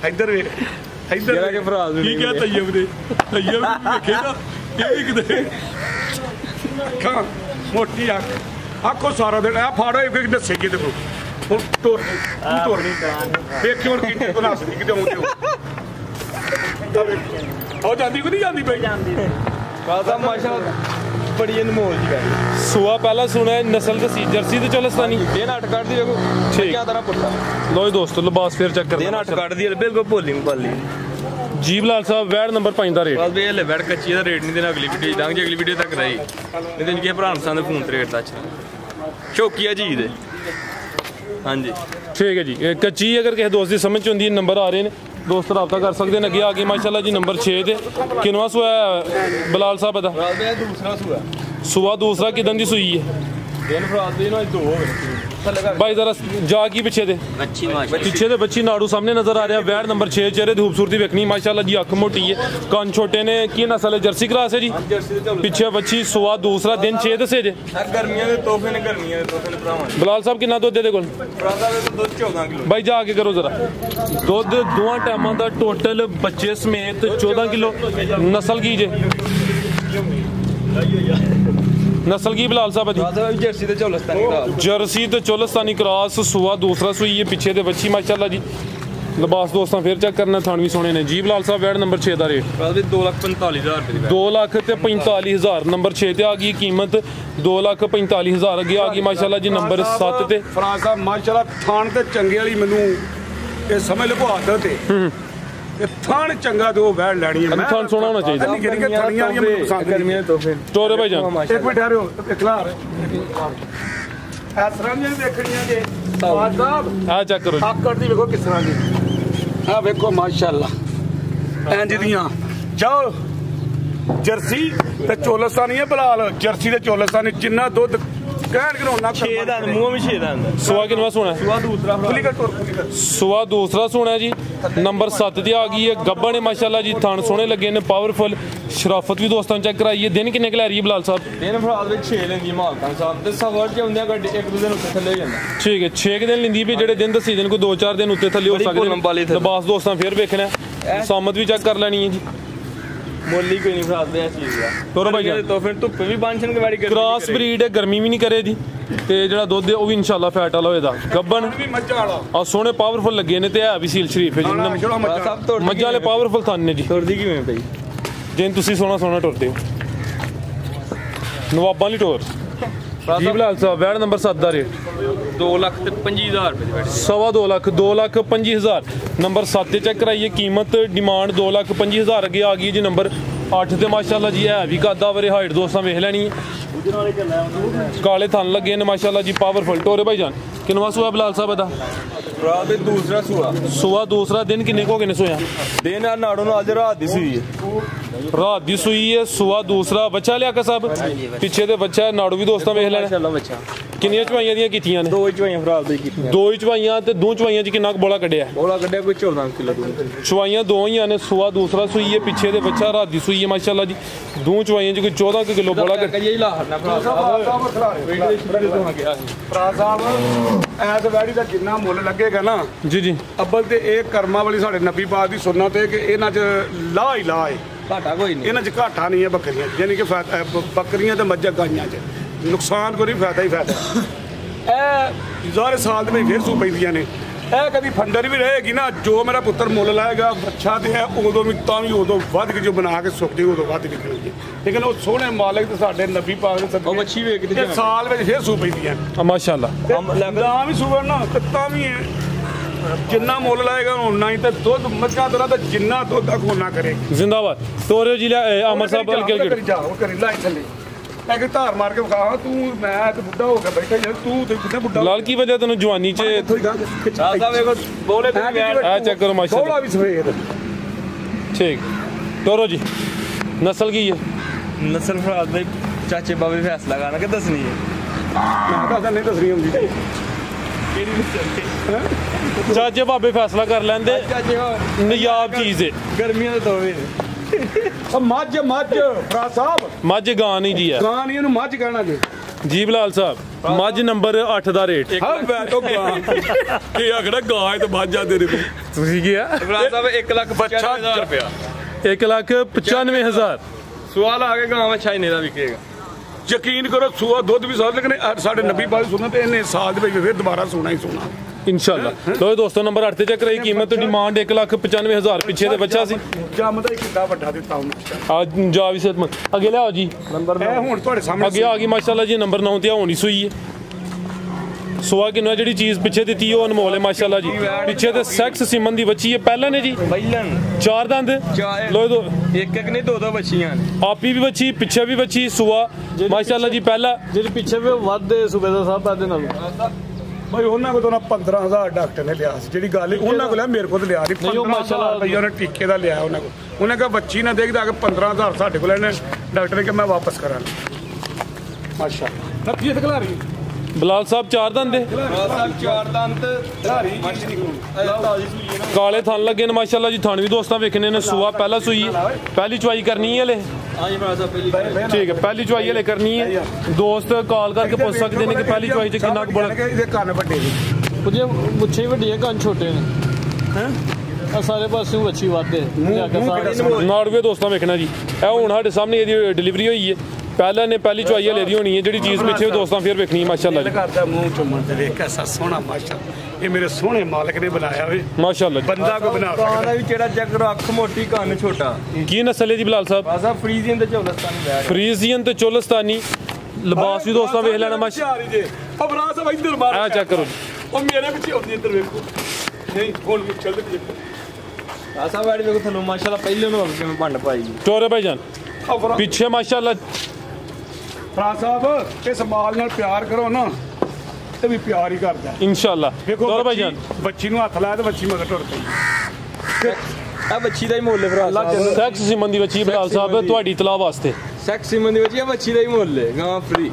इधर जरा के फराज की क्या तैयब ने तैयब देखे ना ये भी किधर खां मोटी आखो सारा दिन आ फाड़ो एक दसे कि देखो ਹੁਣ ਤੋਰ ਤੂੰ ਤੋਰ ਵੇਖਿਓ ਹੁਣ ਕਿੰਨੇ ਕੋ ਨਸਦੀ ਕਿਤੇ ਆਉਂਦੇ ਹੋ ਜਾਂਦੀ ਕੋ ਨਹੀਂ ਜਾਂਦੀ ਪਈ ਜਾਂਦੀ ਕਾਜ਼ਾ ਮਾਸ਼ਾਅੱਲਾ ਬੜੀ ਅਨਮੋਲ ਜੀ ਗੱਲ ਸੁਆ ਪਹਿਲਾ ਸੁਣਾ ਨਸਲ ਦਸੀ ਜਰਸੀ ਤੇ ਚੋਲਸਤਾਨੀ ਦੇਨ ਹਟ ਕੱਢਦੀ ਵੇਖੋ ਕੀ ਤਰ੍ਹਾਂ ਪੁੱਟਾ ਲੋ ਦੋਸਤੋ ਲਿਬਾਸ ਫੇਰ ਚੈੱਕ ਕਰਦੇ ਦੇਨ ਹਟ ਕੱਢਦੀ ਬਿਲਕੁਲ ਭੋਲੀ ਪਾਲੀ जी बिलाल साहब वैड नंबर 5 का रेट बस भी हले वैड कच्ची दा रेट नहीं देना अगली वीडियो दांगे अगली वीडियो तक रही नहीं दिन के भरा पसंद फोन ते रेट टच शौकिया जी दे हाँ जी ठीक है जी कच्ची अगर किसी दोस्त की समझ होंगी नंबर आ रहे हैं दोस्त रब्ता कर सकते हैं अगे आ गए माशाल्लाह जी नंबर 6 ते किनवा सुआ बिलाल साहब दा दूसरा सुआ सुआ दूसरा किदन दी सुई है दिन फराद दी ना दो भाई जरा जा की पीछे दे पीछे दे बच्ची नाड़ू सामने नजर आ रहा है वैड नंबर 6 चेहरे की खूबसूरती देखनी माशाल्लाह जी अख मोटी है कान छोटे ने की नस्ल है जर्सी क्रॉस है जी पीछे बच्ची सुआ दूसरा दिन 6 दसे जे गर्मियां दे तोहफे ने भरावां बिलाल साहब कितना दुध दे कोल दुध 14 किलो भाई जा के करो जरा दुध दोवां टाइमां दा टोटल बच्चे समेत 14 किलो नस्ल की जे नस्ल की बिलाल साहब जर्सी ते चोलस्तानी क्रॉस जर्सी ते चोलस्तानी क्रॉस सुआ दूसरा सुई है पीछे दे बच्ची माशाल्लाह जी लिबास दोस्तों फिर चेक करना थान भी सोने ने जी बिलाल साहब वैड नंबर 6 का रेट 2,45,000 2,45,000 नंबर 6 ते आ गई कीमत 2,45,000 अगे आ गई माशाल्लाह जी नंबर 7 ते फराज साहब माशाल्लाह थान ते चंगे वाली मैनू ये समझ लो आदत है ये थान चंगा तो वैड लैनी है थान सोना होना चाहिए थड़ियां वाली मैनू पसंद गर्मियां दे तोहफे टोरे भाई जान एक मिनट ठहरो इखलार इस तरह दी देखणियां जे फराज साहब आ चेक करो आकड़ दी देखो किस तरह दी आ देखो माशाल्लाह इंज दियां जाओ जर्सी ते चोलस्तानी है बिलाल जर्सी ते चोलस्तानी जिन्ना दुध कहण घरोना 6 दा मुंह में 6 दा सुआ किनवा सोना सुआ दूसरा सुआ दूसरा सोना है जी नंबर 7 ते आ गई है गब्बा ने माशाल्लाह जी थान सोने लगे ने पावरफुल शराफत भी दोस्तों चेक कराई है दिन किन्ने कला रही है बिलाल साहब दिन फराद विच 6 लेंदी मालकां साहब ते सफर च आउंदे गड्डी एक दो दिन उत्ते थल्ले हो जांदा ठीक है 6 दिन लिंदी भी जेडे दिन दसी दिन को 2-4 दिन उत्ते थल्ले हो सकदे लिबास दोस्तों फिर वेखना सामत भी चेक कर लेनी है जी मोली कोई नहीं फराद दे चीज दा तोरो भाई तो फिर धुप्पे भी बांछन के वाड़ी क्रॉस ब्रीड है गर्मी भी नहीं करे दी ते जेड़ा दुध है वो भी इंशाल्लाह फैट वाला होएदा गब्बन भी मज्जा वाला आ सोने पावरफुल लगे ने ते है भी सील शरीफ है जी सब तोड़ मज्जा वाले पावरफुल थाने जी तोड़दी किवें पई जिन तुसी सोना सोना टुरदे हो नवाबां ली टोर जी बिलाल साहब वैड नंबर 7 का रेट 2,25,000 रुपए दी 2.5 लाख 2,25,000 नंबर 7 ते चेक कराइए कीमत डिमांड 2,25,000 अगे आ गई जी नंबर 8 ते माशाल्लाह जी है भी कदा वरे हाइट दोस्तां वेख लैनी काले थन लगे ने माशाल्लाह जी पावरफुल टोरे भाई जान किनवा सुआ बिलाल साहब दा फराद दूसरा सुआ दूसरा दिन किन्ने को किन्ने सोया दिन आ नाड़ो नाल ज रात दी सुई रात दी सुई है सुआ दूसरा बच्चा लिया का साहब पीछे ते बच्चा है नाड़ू भी दोस्तां वेख लेना माशाल्लाह बच्चा किन्नियां चवाइयां दियां कीतियां ने दो चवाइयां फराद दी कीतियां दो ही चवाइयां ते दो चवाइयां च किन्ना बोला कड्ढिया बोला कड्ढिया कोई 14 किलो दूध चवाइयां दो ही ने सुआ दूसरा सुई है पीछे दे बच्चा रात दी सुई है माशाल्लाह जी दो चवाइयां च कोई 14 किलो बोला कड्ढिया ही ला हरना फराज साहब ऐस वैड़ी दा जिन्ना मुੱਲ ਲੱਗੇਗਾ ਨਾ जी जी ਅੱਬਲ ਤੇ ਇਹ ਕਰਮਾਂ ਵਾਲੀ ਸਾਡੇ ਨਬੀ ਪਾਕ ਦੀ ਸੁਨਨਤ ਹੈ ਕਿ ਇਹਨਾਂ 'ਚ ਲਾ ਹੀ ਲਾ ਹੈ ਘਾਟਾ ਕੋਈ ਨਹੀਂ ਇਹਨਾਂ 'ਚ ਘਾਟਾ ਨਹੀਂ ਹੈ ਬੱਕਰੀਆਂ 'ਚ, ਯਾਨੀ ਕਿ ਬੱਕਰੀਆਂ ਤੇ ਮੱਝਾਂ ਗਾਈਆਂ 'ਚ ਨੁਕਸਾਨ ਕੋਈ ਨਹੀਂ ਫਾਇਦਾ ਹੀ ਫਾਇਦਾ ਇਹ ਜ਼ਾਰੇ ਸਾਲ ਦੇ ਵਿੱਚ ਫਿਰ ਸੂ ਪੈਂਦੀਆਂ ਨੇ ਇਹ ਕਦੀ ਫੰਡਰ ਵੀ ਰਹੇਗੀ ਨਾ ਜੋ ਮੇਰਾ ਪੁੱਤਰ ਮੁੱਲ ਲਾਏਗਾ ਬੱਚਾ ਤੇ ਹੈ ਉਦੋਂ ਵੀ ਤਾਂ ਵੀ ਉਦੋਂ ਵੱਧ ਕੇ ਜੋ ਬਣਾ ਕੇ ਸੁੱਕ ਜੇ ਉਦੋਂ ਵੱਧ ਨਿਕਲਣਗੇ ਲੇਕਿਨ ਉਹ ਸੋਹਣੇ ਮਾਲਕ ਤੇ ਸਾਡੇ ਨਬੀ ਪਾਕ ਦੇ ਉਹ ਮੱਛੀ ਵੇਖ ਕੇ ਸਦਕੇ ਸਾਲ ਵਿੱਚ ਫਿਰ ਸੂ ਪੈਂਦੀਆਂ माशाल्लाह ਤਾਂ ਵੀ ਸੂਵਰ ਨਾ ਤੇ ਤਾਂ ਵੀ ਹੈ ਜਿੰਨਾ ਮੁੱਲ ਲਾਏਗਾ ਉਨਾ ਹੀ ਤੇ ਦੁੱਧ ਮੱਝਾਂ ਤਰ੍ਹਾਂ ਦਾ ਜਿੰਨਾ ਦੁੱਧ ਅਖੋਨਾ ਕਰੇ जिंदाबाद तोरे जिला अमर साहब हल्के ਜਾਓ ਕਰੀ ਲਾਈ ਥੱਲੇ ਮੈਂ ਕਿ ਧਾਰ ਮਾਰ ਕੇ ਵਿਖਾ ਤੂੰ ਮੈਂ ਤੇ ਬੁੱਢਾ ਹੋ ਕੇ ਬੈਠਾ ਯਾਰ ਤੂੰ ਤੇ ਕਿੰਨੇ ਬੁੱਢਾ लाल की वजह तेन जवानी च ਥੋੜੀ ਗਾ ਸਾਹਿਬ ਵੇਖੋ ਬੋਲੇ ਤੇ आ चेक करो ਥੋੜਾ माशाल्लाह ਵੀ ਸਵੇਰ ठीक तोरो जी नस्ल की है ਨਸਲ ਫਰਾਦ ਦੇ ਚਾਚੇ ਬਾਬੇ ਫੈਸਲਾ ਕਰਨਾ ਕਿ ਦੱਸਣੀ ਹੈ ਮੈਂ ਦੱਸਦਾ ਨਹੀਂ ਦੱਸਣੀ ਹੁੰਦੀ चाचे बाबे फैसला कर लेंदे ਚਾਚੇ ਹੋਰ नयाब चीज है ਗਰਮੀਆਂ ਦੇ ਤੋਵੇ ਉਹ ਮੱਝ ਫਰਾ ਸਾਹਿਬ मझ गां नहीं जी है ਗਾਂ ਨਹੀਂ ਇਹਨੂੰ ਮੱਝ ਕਹਿਣਾ ਜੀ जी बिलाल साहब मझ नंबर 8 का रेट ਹਾਂ ਮੈਂ ਤਾਂ ਗਾਂ ਇਹ ਆਖੜਾ ਗਾਂ ਹੈ ਤੇ ਮੱਝ ਆ ਤੇਰੇ ਕੋਲ ਤੁਸੀਂ ਕੀ ਆ ਫਰਾਦ ਸਾਹਿਬ 1,95,000 ਰੁਪਇਆ 1,95,000 ਸਵਾਲ ਆ ਕੇ ਗਾਂ ਵਿੱਚ ਛਾਈ ਦਾ ਵਿਕੇਗਾ ਯਕੀਨ ਕਰੋ ਸੂਆ ਦੁੱਧ ਵੀ ਸਾਲ ਲੇਕਿਨ ਸਾਡੇ ਨਬੀ ਪਾਕ ਸੁਣਨ ਤੇ ਇਹਨੇ ਸਾਲ ਦੇ ਵਿੱਚ ਫਿਰ ਦੁਬਾਰਾ ਸੋਣਾ ਹੀ ਸੋਣਾ इंशाल्लाह लो दोस्तों नंबर 8 ਤੇ ਚੱਕ ਰਹੀ कीमत डिमांड 1,95,000 ਪਿੱਛੇ ਦੇ ਬੱਚਾ ਸੀ ਜੰਮਦਾ ਹੀ ਕਿੱਡਾ ਵੱਡਾ ਦਿੱਤਾ ਉਹਨੂੰ ਅੱਜ ਜਾ ਵੀ ਸਿਹਤਮੰਦ ਅੱਗੇ ਲਿਆਓ ਜੀ ਇਹ ਹੁਣ ਤੁਹਾਡੇ ਸਾਹਮਣੇ ਅੱਗੇ ਆ ਗਈ ਮਾਸ਼ਾਅੱਲਾ ਜੀ ਨੰਬਰ 9 ਤੇ ਹੋਣੀ ਸੂਈ ਹੈ ਸੁਆ ਕਿੰਨਾ ਜਿਹੜੀ ਚੀਜ਼ ਪਿੱਛੇ ਦਿੱਤੀ ਉਹ ਅਨਮੋਲ ਹੈ ਮਾਸ਼ਾਅੱਲਾ ਜੀ। ਪਿੱਛੇ ਤੇ ਸੈਕਸ ਸਿਮਨ ਦੀ ਬੱਚੀ ਹੈ ਪਹਿਲਾਂ ਨੇ ਜੀ ਪਹਿਲਨ 4 ਦੰਦ ਲੋ ਦੋ ਇੱਕ ਨਹੀਂ ਦੋ ਬੱਚੀਆਂ ਆਪੀ ਵੀ ਬੱਚੀ ਪਿੱਛੇ ਵੀ ਬੱਚੀ ਸੁਆ ਮਾਸ਼ਾਅੱਲਾ ਜੀ। ਪਹਿਲਾਂ ਜਿਹੜੀ ਪਿੱਛੇ ਵੀ ਵੱਧਦੇ ਸੂਬੇਦਾਰ ਸਾਹਿਬ ਇਹਦੇ ਨਾਲ ਭਾਈ ਉਹਨਾਂ ਕੋਲ ਤਾਂ 15000 ਡਾਕਟਰ ਨੇ ਲਿਆ ਸੀ ਜਿਹੜੀ ਗੱਲ ਉਹਨਾਂ ਕੋਲ ਮੇਰੇ ਕੋਲ ਲਿਆ ਨਹੀਂ 15000 ਰੁਪਈਆ ਉਹਨੇ ਟੀਕੇ ਦਾ ਲਿਆ ਉਹਨਾਂ ਕੋਲ। ਉਹਨੇ ਕਿਹਾ ਬੱਚੀ ਨਾ ਦੇਖਦਾ ਕਿ 15000 ਸਾਡੇ ਕੋਲ ਇਹਨੇ ਡਾਕਟਰ ਨੇ ਕਿਹਾ ਮੈਂ ਵਾਪਸ ਕਰਾਂ ਮਾਸ਼ਾਅੱਲਾ ਨੱਥੀ ਖਿਲਾ ਰਹੀ ਬਲਾਲ ਸਾਹਿਬ 4 ਦੰਦ ਦੇ ਸਾਹਿਬ 4 ਦੰਦ ਕਾਲੇ ਥਣ ਲੱਗੇ ਨੇ ਮਾਸ਼ਾਅੱਲਾ ਜੀ। ਥਣ ਵੀ ਦੋਸਤਾਂ ਵੇਖਣੇ ਨੇ ਸੁਆ ਪਹਿਲਾਂ ਸੂਈ ਪਹਿਲੀ ਚੁਆਈ ਕਰਨੀ ਹੈ ਹਲੇ ਹਾਂਜੀ ਭਰਾ ਸਾਹਿਬ ਪਹਿਲੀ ਠੀਕ ਹੈ ਪਹਿਲੀ ਚੁਆਈ ਹਲੇ ਕਰਨੀ ਹੈ। ਦੋਸਤ ਕਾਲ ਕਰਕੇ ਪੁੱਛ ਸਕਦੇ ਨੇ ਕਿ ਪਹਿਲੀ ਚੁਆਈ 'ਚ ਕਿੰਨਾ ਕੁ ਬੜਾ ਇਹਦੇ ਕੰਨ ਵੱਡੇ ਨੇ ਉਹਦੇ ਮੁੱਛੇ ਵੱਡੀਆਂ ਕੰਨ ਛੋਟੇ ਨੇ ਆ ਸਾਰੇ ਪਾਸੇ ਵੱਛੀ ਵੱਧਦੇ ਨਾੜੂਏ ਦੋਸਤਾਂ ਵੇਖਣਾ ਜੀ। ਇਹ ਹੁਣ ਸਾਡੇ ਸਾਹਮਣੇ ਇਹਦੀ ਡਿਲੀਵਰੀ ਹੋਈ ਹੈ ਪਹਿਲਾਂ ਨੇ ਪਹਿਲੀ ਚੁਆਈ ਹਲੇ ਦੀ ਹੋਣੀ ਹੈ ਜਿਹੜੀ ਚੀਜ਼ ਪਿੱਛੇ ਦੋਸਤਾਂ ਫਿਰ ਵੇਖਣੀ ਹੈ ਮਾਸ਼ਾਅੱਲਾ ਜੀ। ਕਰਦਾ ਮੂੰਹ ਚੁੰਮਣ ਤੇ ਦੇਖ ਐਸਾ ਸੋਹਣਾ ਮਾਸ਼ਾਅੱਲਾ ਇਹ ਮੇਰੇ ਸੋਹਣੇ ਮਾਲਕ ਨੇ ਬਣਾਇਆ ਵੇ ਮਾਸ਼ਾਅੱਲਾ ਜੀ। ਬੰਦਾ ਕੋ ਬਣਾ ਸਕਦਾ ਵੀ ਜਿਹੜਾ ਚੈੱਕ ਕਰੋ ਅੱਖ ਮੋਟੀ ਕੰਨ ਛੋਟਾ ਕੀ ਨਸਲ ਹੈ ਜੀ ਬਲਾਲ ਸਾਹਿਬ? ਬਸ ਆ ਫਰੀਜ਼ੀਅਨ ਤੇ ਚੌਲਸਤਾਨੀ ਬੈਠ ਫਰੀਜ਼ੀਅਨ ਤੇ ਚੋਲਸਤਾਨੀ ਲਿਬਾਸ ਵੀ ਦੋਸਤਾਂ ਵੇਖ ਲੈਣਾ ਮਾਸ਼ਾਅੱਲਾ ਜੀ। ਉਹ ਬਰਾ ਸਾਹਿਬ ਇੱਧਰ ਮਾਰ ਆ ਚੈੱਕ ਕਰੋ ਉਹ ਮੇਰੇ ਪਿੱਛੇ ਹੁੰਦੀ ਇੱਧਰ ਵੇਖੋ ਨਹੀਂ ਹੁਣ ਵੀ ਚੱਲਦੇ ਪਿੱਛੇ ਆ ਸਾਹਿਬ ਬੈਠ ਵੇਖੋ ਤੁਹਾਨੂੰ ਮਾਸ਼ਾਅੱਲਾ ਪਹਿਲੇ ਨੂੰ ਕਿਵੇਂ ਭੰਡ ਪਾਈ ਟੋਰੇ ਭਾਈਜਾਨ ਪਿੱਛੇ ਮਾਸ਼ਾਅੱਲਾ ਫਰਾ ਸਾਹਿਬ ਇਸ ਮਾਲ ਨਾਲ ਪਿਆਰ ਕਰੋ ਨਾ ਤੇ ਵੀ ਪਿਆਰ ਹੀ ਕਰਦਾ ਇਨਸ਼ਾਅੱਲਾ ਟੋਰੇ ਭਾਈਜਾਨ ਬੱਚੀ ਨੂੰ ਹੱਥ ਲਾਇਆ ਤੇ ਬੱਚੀ ਮਗਰ ਟੁਰ ਪਈ ਆ ਬੱਚੀ ਦਾ ਹੀ ਮੁੱਲ ਹੈ ਭਰਾ ਸਾਹਿਬ ਸੈਕਸ ਸਿਮਨ ਦੀ ਬੱਚੀ ਬਲਾਲ ਸਾਹਿਬ ਤੁਹਾਡੀ ਇਤਲਾਹ ਵਾਸਤੇ ਸੈਕਸ ਸਿਮਨ ਦੀ ਬੱਚੀ ਆ ਬੱਚੀ ਦਾ ਹੀ ਮੁੱਲ ਹੈ ਗਾਂ ਫਰੀ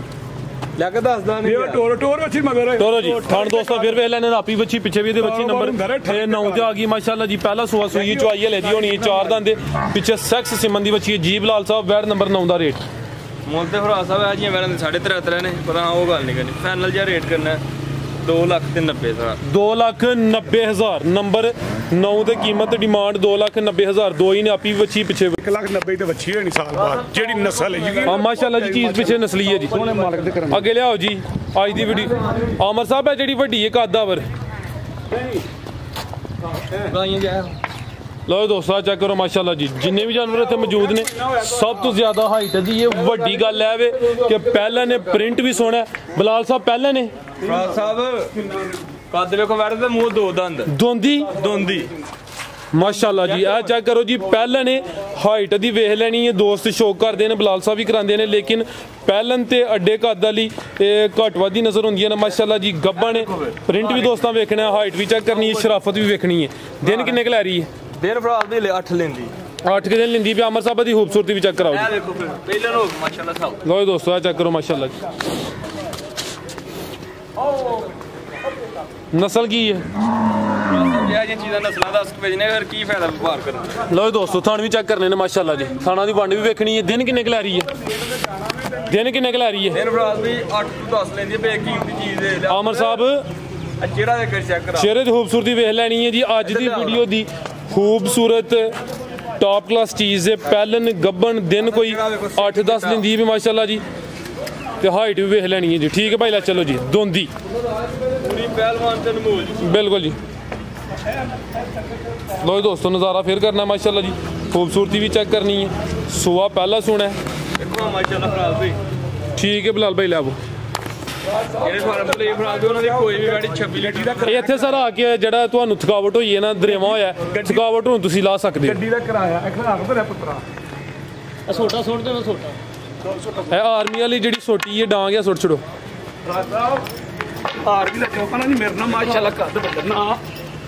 ਲੈ ਕੇ ਦੱਸਦਾ ਨਹੀਂ ਇਹ ਟੋਰ ਬੱਚੀ ਮਗਰ ਟੋਰੋ ਜੀ ਥਾਣ ਦੋਸਤਾਂ ਫਿਰ ਵੇਖ ਲੈਣੇ ਆਪੀ ਬੱਚੀ ਪਿੱਛੇ ਵੀ ਇਹਦੇ ਬੱਚੀ ਨੰਬਰ 9 ਤੇ ਆ ਗਈ ਮਾਸ਼ਾਅੱਲਾ ਜੀ। ਪਹਿਲਾ ਸੂਆ ਸੂਈ ਚੁਆਈ ਹਲੇ ਦੀ ਹੋਣੀ ਹੈ 4 ਦੰਦ ਦੇ ਪਿੱਛੇ ਸੈਕਸ ਸਿਮਨ ਦੀ ਬੱਚੀ ਹੈ ਜੀ ਬਲਾਲ ਸਾਹਿਬ ਵੈੜ ਨੰਬਰ 9 ਦਾ ਰੇਟ ਮੁੱਲ ਤੇ ਭਰਾ ਸਾਹਿਬ ਆ ਜੀਆਂ ਵੈੜਾਂ ਦੇ 3.5 ਨੇ ਪਰ ਹਾਂ ਉਹ ਗੱਲ ਨਹੀਂ ਕਰਨੀ ਫਾਈਨਲ ਜਿਹਾ ਰੇਟ ਕਰਨਾ 2,90,000 2,90,000 ਨੰਬਰ 9 ਤੇ ਕੀਮਤ ਡਿਮਾਂਡ 2,90,000 ਦੋ ਹੀ ਨੇ ਆਪੀ ਬੱਚੀ ਪਿੱਛੇ 1,90,000 ਤੇ ਬੱਚੀ ਹੋਣੀ ਸਾਲ ਬਾਅਦ ਜਿਹੜੀ ਨਸਲ ਹੈ ਹਾਂ ਮਾਸ਼ਾਅੱਲਾ ਜੀ ਚੀਜ਼ ਪਿੱਛੇ ਨਸਲੀ ਹੈ ਜੀ। ਸੋਹਣੇ ਮਾਲਕ ਦੇ ਕਰਨ ਅੱਗੇ ਲਿਆਓ ਜੀ ਅੱਜ ਦੀ ਵੀਡੀਓ ਆਮਰ ਸਾਹਿਬ ਹੈ ਜਿਹੜੀ ਵੱਡੀ ਹੈ ਕਾਦਾਵਰ ਗਾਈਆਂ ਜਾ ਲਓ ਦੋਸਤਾਂ ਚੈੱਕ ਕਰੋ ਮਾਸ਼ਾਅੱਲਾ ਜੀ ਜਿੰਨੇ ਵੀ ਜਾਨਵਰ ਇੱਥੇ ਮੌਜੂਦ ਨੇ ਸਭ ਤੋਂ ਜ਼ਿਆਦਾ ਹਾਈਟ ਦੀ ਇਹ ਵੱਡੀ ਗੱਲ ਹੈ ਵੇ ਕਿ ਪਹਿਲਾਂ ਨੇ ਪ੍ਰਿੰਟ ਵੀ ਸੋਹਣਾ ਬਲਾਲ ਸਾਹਿਬ ਪਹਿਲਾਂ ਨੇ ਭਰਾ ਸਾਹਿਬ ਕੱਦ ਵੇਖੋ ਵੈੜ ਦੇ ਮੂੰਹ 2 ਦੰਦ ਦੋਂਦੀ ਮਾਸ਼ਾਅੱਲਾ ਜੀ ਇਹ ਚੈੱਕ ਕਰੋ ਜੀ ਪਹਿਲਾਂ ਨੇ ਹਾਈਟ ਦੀ ਵੇਖ ਲੈਣੀ ਹੈ ਦੋਸਤ ਸ਼ੌਕ ਕਰਦੇ ਨੇ ਬਲਾਲ ਸਾਹਿਬ ਵੀ ਕਰਾਉਂਦੇ ਨੇ ਲੇਕਿਨ ਪਹਿਲਨ ਤੇ ਅੱਡੇ ਕੱਦ ਵਾਲੀ ਇਹ ਘੱਟ ਵੱਧ ਦੀ ਨਜ਼ਰ ਹੁੰਦੀ ਹੈ ਨਾ ਮਾਸ਼ਾਅੱਲਾ ਜੀ। ਗੱਬਾਂ ਨੇ ਪ੍ਰਿੰਟ ਵੀ ਦੋਸਤਾਂ ਵੇਖਣਾ ਹਾਈਟ ਵੀ ਚੈੱਕ ਕਰਨੀ ਹੈ ਸ਼ਰਾਫਤ ਵੀ ਵੇਖਣੀ ਹੈ। ਦਿਨ ਕਿੰਨੇ ਕੁ ਲੈ ਰਹੀ ਹੈ? ਦਿਨ ਭਰਾ ਦੇ 8 ਲੈਂਦੀ 8 ਦਿਨ ਲੈਂਦੀ ਪਿਆ। ਅਮਰ ਸਾਹਿਬ ਦੀ ਖੂਬਸੂਰਤੀ ਵੀ ਚੈੱਕ ਕਰਾਓ ਇਹ ਦੇਖੋ ਫਿਰ ਪਹਿਲਾਂ ਨੂੰ ਮਾਸ਼ਾਅੱਲਾ ਸਾਹਿਬ ਲਓ ਦੋਸਤੋ ਇਹ ਚੈੱਕ ਕਰੋ ਮਾਸ਼ਾਅੱਲਾ ਜੀ ਨਸਲ ਕੀ ਹੈ ਇਹ ਜੀ ਚੀਜ਼ਾਂ ਨਸਲਾਂ ਦੱਸ ਕੇ ਵੇਚਣੇ ਫਿਰ ਕੀ ਫਾਇਦਾ ਵਪਾਰ ਕਰਨ। ਲਓ ਦੋਸਤੋ ਥਾਣ ਵੀ ਚੈੱਕ ਕਰਨੇ ਨੇ ਮਾਸ਼ਾਅੱਲਾ ਜੀ ਥਾਣਾ ਦੀ ਵੰਡ ਵੀ ਵੇਖਣੀ ਹੈ। ਦਿਨ ਕਿੰਨੇ ਕੁ ਲੈ ਰਹੀ ਹੈ? ਦਿਨ ਕਿੰਨੇ ਕੁ ਲੈ ਰਹੀ ਹੈ? ਦਿਨ ਭਰਾ ਵੀ 8 ਤੋਂ 10 ਲੈਂਦੀ ਬੇਕੀਮਤੀ ਚੀਜ਼ ਦੇ ਅਮਰ ਸਾਹਿਬ ਚਿਹਰਾ ਦੇ ਕੇ ਚੈੱਕ ਕਰਾ ਚਿਹਰੇ ਦੀ ਖੂਬਸੂਰਤੀ ਵੇਖ ਲੈਣੀ ਹੈ ਜੀ। ਅੱਜ ਦੀ ਵੀਡੀਓ ਦੀ ਖੂਬਸੂਰਤ ਟਾਪ ਕਲਾਸ ਚੀਜ਼ ਹੈ ਪਹਿਲਨ ਗੱਬਨ ਦਿਨ ਕੋਈ 8-10 ਦਿਨ ਦੀ ਵੀ ਮਾਸ਼ਾਅੱਲਾ ਜੀ ਤੇ ਹਾਈਟ ਵੀ ਵੇਖ ਲੈਣੀ ਹੈ ਜੀ। ਠੀਕ ਹੈ ਭਾਈ ਲੈ ਚਲੋ ਜੀ ਦੋਂਦੀ ਪੂਰੀ ਪਹਿਲਵਾਨ ਤੇ ਅਨਮੋਲ ਜੀ ਬਿਲਕੁਲ ਜੀ। ਲੋ ਦੋਸਤੋ ਨਜ਼ਾਰਾ ਫੇਰ ਕਰਨਾ ਮਾਸ਼ਾਅੱਲਾ ਜੀ ਖੂਬਸੂਰਤੀ ਵੀ ਚੈੱਕ ਕਰਨੀ ਹੈ। ਸੁਆ ਪਹਿਲਾ ਸੋਹਣਾ ਦੇਖੋ ਮਾਸ਼ਾਅੱਲਾ ਭਰਾ ਵੀ ਠੀਕ ਹੈ ਬਲਾਲ ਭਾਈ ਲੈ ਆਵੋ ਜਿਹੜੇ ਫਾਰਮ ਤੇ ਭਰਾ ਦੇ ਉਹਨਾਂ ਦੀ ਕੋਈ ਵੀ ਗਾੜੀ 26 ਲੀਟਰ ਦਾ ਇਹ ਇੱਥੇ ਸਰ ਆ ਕੇ ਜਿਹੜਾ ਤੁਹਾਨੂੰ ਥਕਾਵਟ ਹੋਈ ਹੈ ਨਾ ਦਰੇਵਾ ਹੋਇਆ ਥਕਾਵਟ ਨੂੰ ਤੁਸੀਂ ਲਾ ਸਕਦੇ ਹੋ। ਗੱਡੀ ਦਾ ਕਿਰਾਇਆ ਇਹ ਖੜਾ ਕੇ ਪੁੱਤਰਾ ਛੋਟਾ ਸੁੱਟ ਦੇਣਾ ਛੋਟਾ ਇਹ ਆਰਮੀ ਵਾਲੀ ਜਿਹੜੀ ਸੋਟੀ ਹੈ ਡਾਂਗ ਆ ਸੁੱਟ ਛੜੋ ਹਾਰ ਵੀ ਲੱਗੋ ਕਹਿੰਦਾ ਨਹੀਂ ਮੇਰੇ ਨਾਲ ਮਾਸ਼ਾਅੱਲਾ ਕੱਦ ਬੱਦਨਾ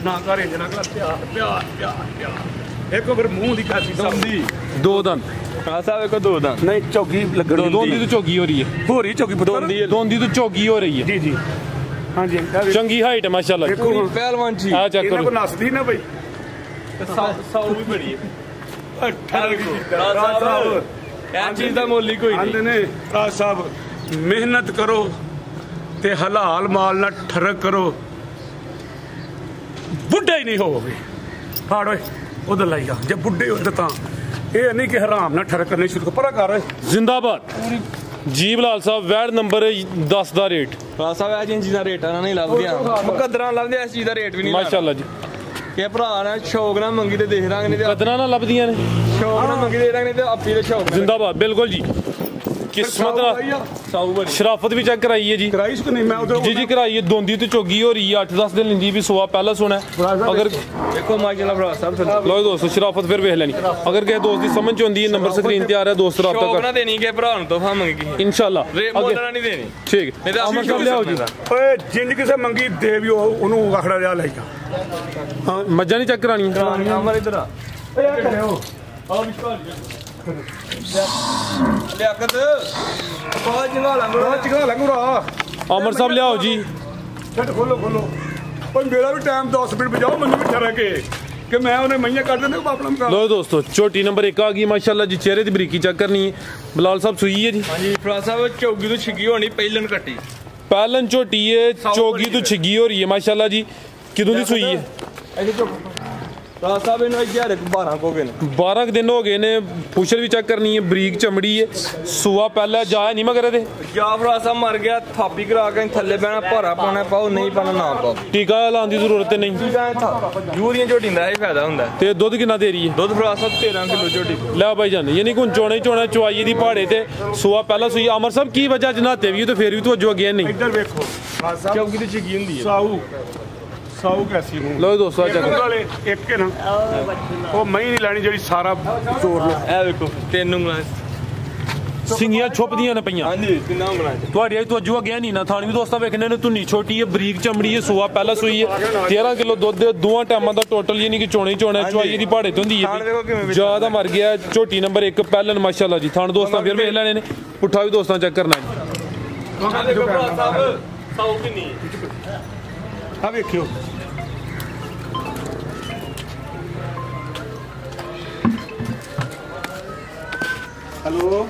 ਨਾ ਘਰੇ ਜਨਾ ਕਰ ਪਿਆਰ ਇੱਕ ਫਿਰ ਮੂੰਹ ਦੀ ਕਾਸੀ ਸੰਦੀ 2 ਦੰਦ ਭਰਾ ਸਾਹਿਬ ਵੇਖੋ 2 ਦੰਦ ਨਹੀਂ ਚੌਗੀ ਲੱਗਣੀ ਦੋਂਦੀ ਤੋਂ ਝੋਗੀ ਹੋ ਰਹੀ ਹੈ ਹੋਰੀ ਚੌਗੀ ਦੋਂਦੀ ਤੋਂ ਝੋਗੀ ਹੋ ਰਹੀ ਹੈ ਜੀ ਹਾਂਜੀ ਚੰਗੀ ਹਾਈਟ ਹੈ ਮਾਸ਼ਾਅੱਲਾ ਜੀ। ਦੇਖੋ ਪਹਿਲਵਾਨ ਜੀ ਆ ਚੈੱਕ ਇਹਨਾਂ ਕਰੋ ਕੋ ਨਸਦੀ ਨਾ ਬਈ ਸਾਊ ਵੀ ਬੜੀ ਹੈ ਸਾਹਿਬ ਇਹ ਚੀਜ਼ ਦਾ ਮੁੱਲ ਹੀ ਕੋਈ ਆਂਦੇ ਨਹੀਂ ਨੇ ਰਾਜ ਸਾਹਿਬ ਮਿਹਨਤ ਕਰੋ ਤੇ ਹਲਾਲ ਮਾਲ ਨਾਲ ਠਰਕ ਕਰੋ ਬੁੱਢਾ ਹੀ ਨਹੀਂ ਹੋਵੇ ਫਾੜ ਓਏ ਉਧਰ ਲਾਈ ਜਾ ਜੇ ਬੁੱਢੇ ਹੋਏ ਤਾਂ ਇਹ ਨਹੀਂ ਕਿ ਹਰਾਮ ਨਾਲ ਠਰਕ ਕਰਨੇ ਸ਼ੁਰੂ ਪਰਾ ਕਰ ਓਏ ਜ਼ਿੰਦਾਬਾਦ ਜੀ ਬਲਾਲ ਸਾਹਿਬ ਵੈੜ ਨੰਬਰ 10 ਦਾ ਰੇਟ ਭਰਾ ਸਾਹਿਬ ਇਹ ਚੀਜ਼ ਦਾ ਰੇਟ ਨਹੀਂ ਲੱਭਦੀਆਂ ਮੁਕੱਦਰਾਂ ਲੱਭਦੇ ਇਸ ਚੀਜ਼ ਦਾ ਰੇਟ ਵੀ ਨਹੀਂ ਮਾਸ਼ਾਅੱਲਾ ਜੀ। ਇਹ ਭਰਾ ਨੇ ਸ਼ੌਕ ਨਾਲ ਮੰਗੀ ਤੇ ਦੇਖ ਰਾਂਗੇ ਨਹੀਂ ਤੇ ਕਦਰਾਂ ਨਾਲ ਲੱਭਦੀਆਂ ਨੇ ਸ਼ੌਕ ਨਾਲ ਮੰਗੀ ਦੇ ਰਾਂਗੇ ਨਹੀਂ ਤੇ ਆਪੀ ਦੇ ਸ਼ੌਕ ਨਾਲ ਜ਼ਿੰਦਾਬਾਦ ਬਿਲਕੁਲ ਜੀ किस्मत शराफत भी चेक कराई है जी कराई इसको नहीं मैं उधर जी कराई है दोंदी तो चोगी हो रही है 8-10 दिन लेंदी भी सुबह पहला सोना अगर देखो माशाल्लाह भरा साहब लो दोस्तों शराफत फिर वेख लेनी अगर किसी दोस्त की समझ आती है नंबर स्क्रीन ते आ रहा है दोस्त राब्ता शौक कर ना देनी के भरा तो मंगी इंशाल्लाह मोलना नहीं देनी ठीक नहीं तो अमर साहब लियाओ जी ਓਏ ਜਿੰਜ ਕਿਸੇ ਮੰਗੀ ਦੇ ਵੀ ਉਹਨੂੰ ਆਖੜਾ ਜਾ ਲੈ ਜਾ हाँ मज्जा नहीं चेक करानी अमर इधर आ ਓਏ ਆ ਕਰਿਓ लियाकत बहुत जंगा लंगड़ा ਚਿਕਾ ਲੰਗੂਰਾ अमर साहब लियाओ जी ਛੱਡ ਖੋਲੋ ਓਏ ਮੇਰਾ ਵੀ ਟਾਈਮ 10 ਮਿੰਟ ਬਜਾਓ ਮੈਨੂੰ ਵੀ ਠਹਿਰ ਕੇ ਕਿ ਮੈਂ ਉਹਨੇ ਮਈਆਂ ਕੱਢ ਦਿੰਦੇ ਆਪਣਾ ਮੁਕਾਬਲਾ लो दोस्तों छोटी नंबर 1 आ गई माशाल्लाह जी चेहरे की बरीकी चेक करनी है बिलाल साहब सुई है जी हाँ जी भरा साहब चौगी तो छिगी होनी पहलन कट्टी पहलन झोटी है चौगी तो छिगी हो रही है माशाल्लाह जी किदों दी सुई है भरा साहब इन्होंने 11 को गए 12 दिन हो गए ने पुशर भी चेक करनी है बरीक चमड़ी है सुआ पहला जाया नहीं मगर दे जा भरा साहब मर गया थापी करा के थल्ले बहना भारा पाना पाओ नहीं पाना ना पाओ टीका लाने की जरूरत नहीं यूरिया झोटी का ही फायदा होंगे ते दुध कितना दे रही है दुध भरा साहब 13 किलो झोटी लै भाई जान यानी कि चौने चौना चुआई दी पहाड़े ते सुआ पहला सुई अमर साहब की वजह नहाते भी तो फिर भी तो अजो गया नहीं ਇੱਧਰ ਵੇਖੋ चौकी तो छिगी होंगी ਸਾਊ ਕੈਸੀ ਨੂੰ लो दोस्तों चेक ਵਾਲੇ ਇੱਕ ਹੈ ਨਾ ਉਹ ਮਹੀਂ ਨਹੀਂ ਲੈਣੀ ਜਿਹੜੀ ਸਾਰਾ ਜ਼ੋਰ ਨਾਲ ए देखो 3 उंगलां सिंगियां छुपदियां ने पईयां हाँ जी 3 उंगलां ਤੁਹਾਡੀ ਅੱਜ ਤੋਂ ਅਜੂਆ ਗਿਆ ਨਹੀਂ ਨਾ ਥਾਣੀ ਵੀ ਦੋਸਤਾਂ ਵੇਖਣੇ ਨੇ ਧੁੰਨੀ ਛੋਟੀ ਹੈ ਬਰੀਕ ਚਮੜੀ ਹੈ ਸੁਆ ਪਹਿਲਾ ਸੂਈ ਹੈ 13 ਕਿਲੋ ਦੁੱਧ ਦੋਵਾਂ ਟਾਈਮਾਂ ਦਾ ਟੋਟਲ ਯਾਨੀ ਕਿ ਚੋਣੇ ਚੁਆਈ ਦੀ ਪਹਾੜੇ ਤੋਂ ਹੁੰਦੀ ਹੈ ਜਿਆਦਾ ਮਰ ਗਿਆ ਝੋਟੀ ਨੰਬਰ 1 ਪਹਿਲਨ ਮਾਸ਼ਾਅੱਲਾ ਜੀ ਥਾਣ ਦੋਸਤਾਂ ਫਿਰ ਵੇਖ ਲੈਣੇ ਨੇ ਪੁੱਠਾ ਵੀ ਦੋਸਤਾਂ ਚੈੱਕ ਕਰਨਾ ਹੈ देखो भरा साहब साउ की नहीं ਆ ਵੇਖਿਓ ਹੈਲੋ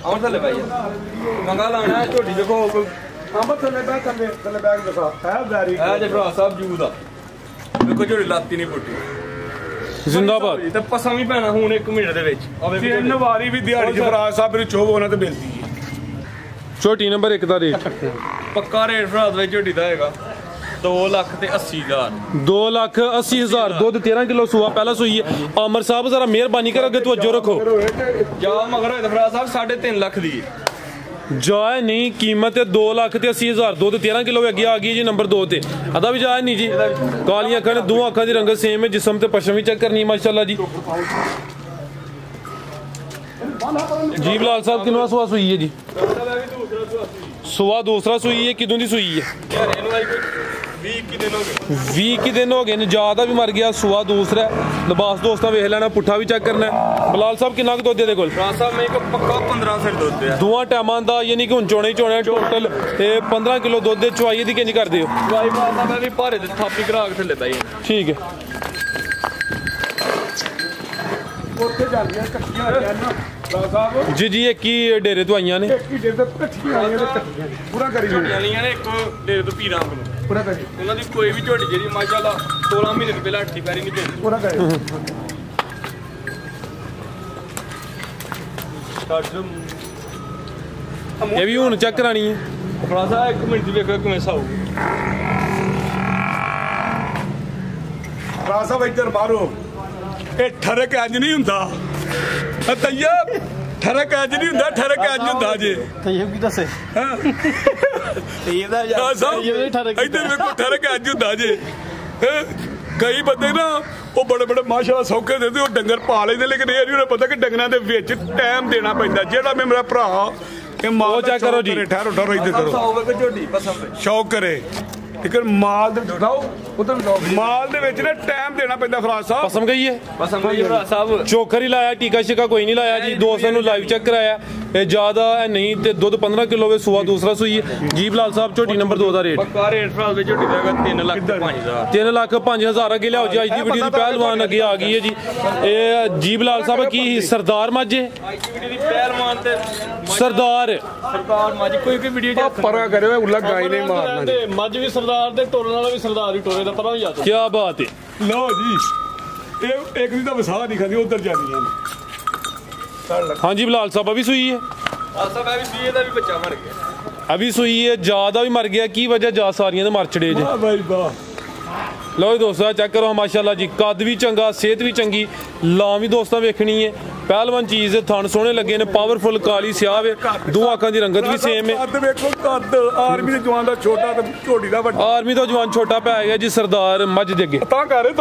और थल्ले भाई मंगा लाना है झोटी देखो ਅੰਬ ਥੱਲੇ ਬੈਗ ਦਿਖਾ ਹੈ ਵੈਰੀ ए जे भरा साहब जू दा देखो झोटी लाती नहीं फुटी ਜ਼ਿੰਦਾਬਾਦ ਤੇ ਪਸਾਂ ਵੀ ਪੈਣਾ ਹੁਣ 1 ਮਹੀਨੇ ਦੇ ਵਿੱਚ ਆਵੇ ਤਿੰਨ ਵਾਰੀ ਵੀ ਦਿਹਾੜੀ ਚ ਫਰਾਜ ਸਾਹਿਬ ਨੂੰ ਚੋਬ ਉਹਨਾਂ ਤੇ ਮਿਲਦੀ ਹੈ ਝੋਟੀ ਨੰਬਰ 1 ਦਾ ਰੇਟ ਪੱਕਾ ਰੇਟ ਫਰਾਦ ਵਿੱਚ ਝੋਟੀ ਦਾ ਹੈਗਾ 2,80,000 2,80,000 ਦੁੱਧ 13 ਕਿਲੋ ਸੁਆ ਪਹਿਲਾ ਸੂਈ ਹੈ ਅਮਰ ਸਾਹਿਬ ਜ਼ਰਾ ਮਿਹਰਬਾਨੀ ਕਰੋ ਅੱਗੇ ਤਵੱਜੋ ਰੱਖੋ ਜਾ ਮਗਰ ਹੋਏ ਫਰਾਦ ਸਾਹਿਬ 3.5 ਲੱਖ ਦੀ ਜਾਇ ਨਹੀਂ ਕੀਮਤ ਹੈ 2,80,000 ਦੁੱਧ 13 ਕਿਲੋ ਅੱਗੇ ਆ ਗਈ ਜੀ ਨੰਬਰ 2 ਤੇ ਅਦਾ ਵੀ ਜਾਇ ਨਹੀਂ ਜੀ ਕਾਲੀਆਂ ਅੱਖਾਂ ਨੇ ਦੋ ਅੱਖਾਂ ਦੀ ਰੰਗਤ ਸੇਮ ਹੈ ਜਿਸਮ ਤੇ ਪਸ਼ਮ ਵੀ ਚੈੱਕ ਕਰਨੀ ਮਾਸ਼ਾਅੱਲਾ ਜੀ ਜੀ ਬਿਲਾਲ ਸਾਹਿਬ ਕਿੰਨਾ ਸੁਆ ਸੂਈ ਹੈ ਜੀ ਸੁਆ ਦੂਸਰਾ ਸੂਈ ਹੈ ਕਿਦੋਂ ਦੀ ਸੂਈ ਹੈ ਯਾਰ ਇਹਨੂੰ ਆਈ ਕੋਈ 20 ਦਿਨ ਹੋ ਗਏ 20 ਦਿਨ ਹੋ ਗਏ ਨੇ ਜ਼ਿਆਦਾ ਵੀ ਮਰ ਗਿਆ ਸੁਆ ਦੂਸਰਾ ਲਿਬਾਸ ਦੋਸਤਾਂ ਵੇਖ ਲੈਣਾ ਪੁੱਠਾ ਵੀ ਚੈੱਕ ਕਰਨਾ ਬਿਲਾਲ ਸਾਹਿਬ ਕਿੰਨਾ ਕੁ ਦੁੱਧ ਦੇ ਕੋਲ ਫਰਾਦ ਸਾਹਿਬ ਮੈਂ ਇੱਕ ਪੱਕਾ 15 ਸਿਰ ਦੁੱਧ ਹੈ ਦੋਵਾਂ ਟਾਈਮਾਂ ਦਾ ਯਾਨੀ ਕਿ ਹੁਣ ਚੋਣੇ ਟੋਟਲ ਤੇ 15 ਕਿਲੋ ਦੁੱਧ ਦੇ ਚੁਆਈ ਦੀ ਕਿੰਜ ਕਰਦੇ ਹੋ ਵਾਈ ਫਰਾਦ ਸਾਹਿਬ ਵੀ ਭਾਰੇ ਦੇ ਥਾਪੀ ਕਰਾ ਕੇ ਥੱਲੇ ਪਾਈ ਠੀਕ ਹੈ ਉੱਥੇ ਜਾਂਦੀਆਂ ਇਕੱਠੀਆਂ ਆ ਜਾਣ ਨਾ ਫਰਾਜ ਸਾਹਿਬ ਜੀ ਜੀ ਇੱਕ ਹੀ ਡੇਰੇ ਤੋਂ ਆਈਆਂ ਨੇ ਇੱਕ ਹੀ ਦੇ ਤੇ ਇਕੱਠੀਆਂ ਆਈਆਂ ਤੇ ਇਕੱਠੀਆਂ ਪੂਰਾ ਕਰੀ ਜਾਓ, ਝੋਟੀਆਂ ਲਈਆਂ ਨੇ ਇੱਕ ਡੇਰੇ ਤੋਂ ਪੀਰਾਂ ਕੋਲ ਪੂਰਾ ਕਰੀ ਉਹਨਾਂ ਦੀ ਕੋਈ ਵੀ ਝੋਟੀ ਜਿਹੜੀ ਮਾਸ਼ਾਅੱਲਾ 16 ਮਹੀਨੇ ਤੋਂ ਪਹਿਲਾਂ 8 ਪੈਰੀ ਨਹੀਂ ਪੈਂਦੀ ਪੂਰਾ ਕਰੀ ਇਹ ਵੀ ਹੁਣ ਚੈੱਕ ਕਰਾਣੀ ਹੈ ਫਰਾਦ ਸਾਹਿਬ 1 ਮਿੰਟ ਦੀ ਵੇਖੋ ਕਿਵੇਂ ਸਾਊ ਫਰਾਜ ਸਾਹਿਬ ਇੱਧਰ ਬਾਹਰੋ ਇਹ ਠਰਕ ਇੰਜ ਨਹੀਂ ਹੁੰਦਾ ਤੈਯਬ ਠਰਕ ਇੰਜ ਨਹੀਂ ਹੁੰਦਾ ਠਰਕ ਇੰਜ ਹੁੰਦਾ ਜੇ ਤੈਯਬ ਕੀ ਦੱਸੇ ਤੇਜ਼ ਦਾ ਫਰਾਜ ਸਾਹਿਬ ਤੈਯਬ ਨਹੀਂ ਠਰਕ ਇੱਧਰ ਵੇਖੋ ਠਰਕ ਇੰਜ ਹੁੰਦਾ ਜੇ ਹੈਂ? ਕਈ ਬੰਦੇ ਨਾ ਉਹ ਬੜੇ ਬੜੇ ਮਾਸ਼ਾਅੱਲਾ ਸੌਖੇ ਦਿੰਦੇ ਉਹ ਡੰਗਰ ਪਾ ਲੈਂਦੇ ਲੇਕਿਨ ਇਹ ਨਹੀਂ ਉਹਨਾਂ ਪਤਾ ਕਿ ਡੰਗਰਾਂ ਦੇ ਵਿੱਚ ਟਾਈਮ ਦੇਣਾ ਪੈਂਦਾ ਜਿਹੜਾ ਮੈਂ ਮੇਰਾ ਭਰਾ ਇਹ ਮਾਲ ਉਹ ਚੈੱਕ ਕਰੋ ਜੀ। ਠਹਿਰੋ ਠਹਿਰੋ ਇੱਧਰ ਕਰੋ ਸਾਊ ਵੇਖੋ ਝੋਟੀ ਪਸੰਦ ਸ਼ੌਕ ਕਰੇ ਲੇਕਿਨ ਮਾਲ ਦੇ ਦਿਖਾਓ ਉਧਰ ਮਾਲ ਦੇ ਵਿੱਚ ਨਾ ਟਾਈਮ ਦੇਣਾ ਪੈਂਦਾ ਫਰਾਜ ਸਾਹਿਬ ਪਸਮ ਗਈ ਹੈ ਪਸੰਦ ਹੈ ਫਰਾਦ ਸਾਹਿਬ ਚੋਕਰ ਹੀ ਲਾਇਆ ਟੀਕਾ ਸ਼ਿਕਾ ਕੋਈ ਨਹੀਂ ਲਾਇਆ ਜੀ ਦੋਸਤਾਂ ਨੂੰ ਲਾਈਵ ਚੈੱਕ ਕਰਾਇਆ ਇਹ ਜ਼ਿਆਦਾ ਹੈ ਨਹੀਂ ਤੇ ਦੁੱਧ 15 ਕਿਲੋ ਵੇ ਸੁਆ ਦੂਸਰਾ ਸੂਈ ਹੈ ਜੀ ਬਿਲਾਲ ਸਾਹਿਬ ਝੋਟੀ ਨੰਬਰ 2 ਦਾ ਰੇਟ ਪੱਕਾ ਰੇਟ ਫਰਾਦ ਵਿੱਚ ਝੋਟੀ ਦਾ ਹੈਗਾ 3,05,000 3,05,000 ਅੱਗੇ ਲਿਆਓ ਜੀ ਅੱਜ ਦੀ ਵੀਡੀਓ ਦੀ ਪਹਿਲਵਾਨ ਅੱਗੇ ਆ ਗਈ ਹੈ ਜੀ ਇਹ ਜੀ ਬਿਲਾਲ ਸਾਹਿਬ ਕੀ ਸਰਦਾਰ ਮਾਝੇ ਅੱਜ ਦੀ ਵੀਡੀਓ ਦੀ ਪਹਿਲਵਾਨ ਤੇ ਸਰਦਾਰ ਸਰਦਾਰ ਮਾਜੀ ਕੋਈ ਵੀਡੀਓ ਚ ਪਰਾਂ ਕਰਿਓ ਉੱਲਾ ਗਾਈ ਨਹੀਂ ਮਾਰਨਾ ਤੇ ਮੱਝ ਵੀ ਸਰਦਾਰ ਤੇ ਟੋਲਣ ਵਾਲਾ ਵੀ ਸਰਦਾਰ ਹੀ ਟੋਲੇ ਦਾ ਪਰਾਂ ਹੀ ਜਾਂਦਾ ਕੀ ਬਾਤ ਹੈ ਲਓ ਜੀ ਇਹ ਇੱਕ ਦੀ ਤਾਂ ਵਸਾ ਨਹੀਂ ਖਾਂਦੀ ਉਧਰ ਜਾਂਦੀਆਂ ਨੇ ਹਾਂਜੀ ਬਿਲਾਲ ਸਾਹਿਬ ਅਭੀ ਸੂਈ ਹੈ ਆਸਾ ਮੈਂ ਵੀ ਬੀਏ ਦਾ ਵੀ ਬੱਚਾ ਮਰ ਗਿਆ ਅਭੀ ਸੂਈ ਹੈ ਜ਼ਿਆਦਾ ਵੀ ਮਰ ਗਿਆ ਕੀ ਵਜ੍ਹਾ ਜਾ ਸਾਰੀਆਂ ਦੇ ਮਰ ਚੜੇ ਜੇ ਵਾਹ ਬਾਈ ਵਾਹ ਲਓ ਜੀ ਦੋਸਤੋ ਚੈੱਕ ਕਰੋ ਮਾਸ਼ਾਅੱਲਾ ਜੀ ਕੱਦ ਵੀ ਚੰਗਾ ਸਿਹਤ ਵੀ ਚੰਗੀ ਲਾਂ ਵੀ ਦੋਸਤਾਂ ਵੇਖਣੀ ਹੈ ਪਹਿਲਵਾਨ ਚੀਜ਼ ਦੇ ਥਣ ਸੋਹਣੇ ਲੱਗੇ ਨੇ ਪਾਵਰਫੁਲ ਕਾਲੀ ਸਿਆਹ ਵੇ ਦੋ ਅੱਖਾਂ ਦੀ ਰੰਗਤ ਵੀ ਸੇਮ ਹੈ ਕੱਦ ਵੇਖੋ ਕੱਦ ਆਰਮੀ ਦੇ ਜਵਾਨ ਦਾ ਛੋਟਾ ਤੇ ਝੋਟੀ ਦਾ ਵੱਡਾ ਆਰਮੀ ਤੋਂ ਜਵਾਨ ਛੋਟਾ ਪੈ ਗਿਆ ਜੀ ਸਰਦਾਰ ਮੱਝ ਦੇ ਅੱਗੇ ਤਾਂ ਕਰ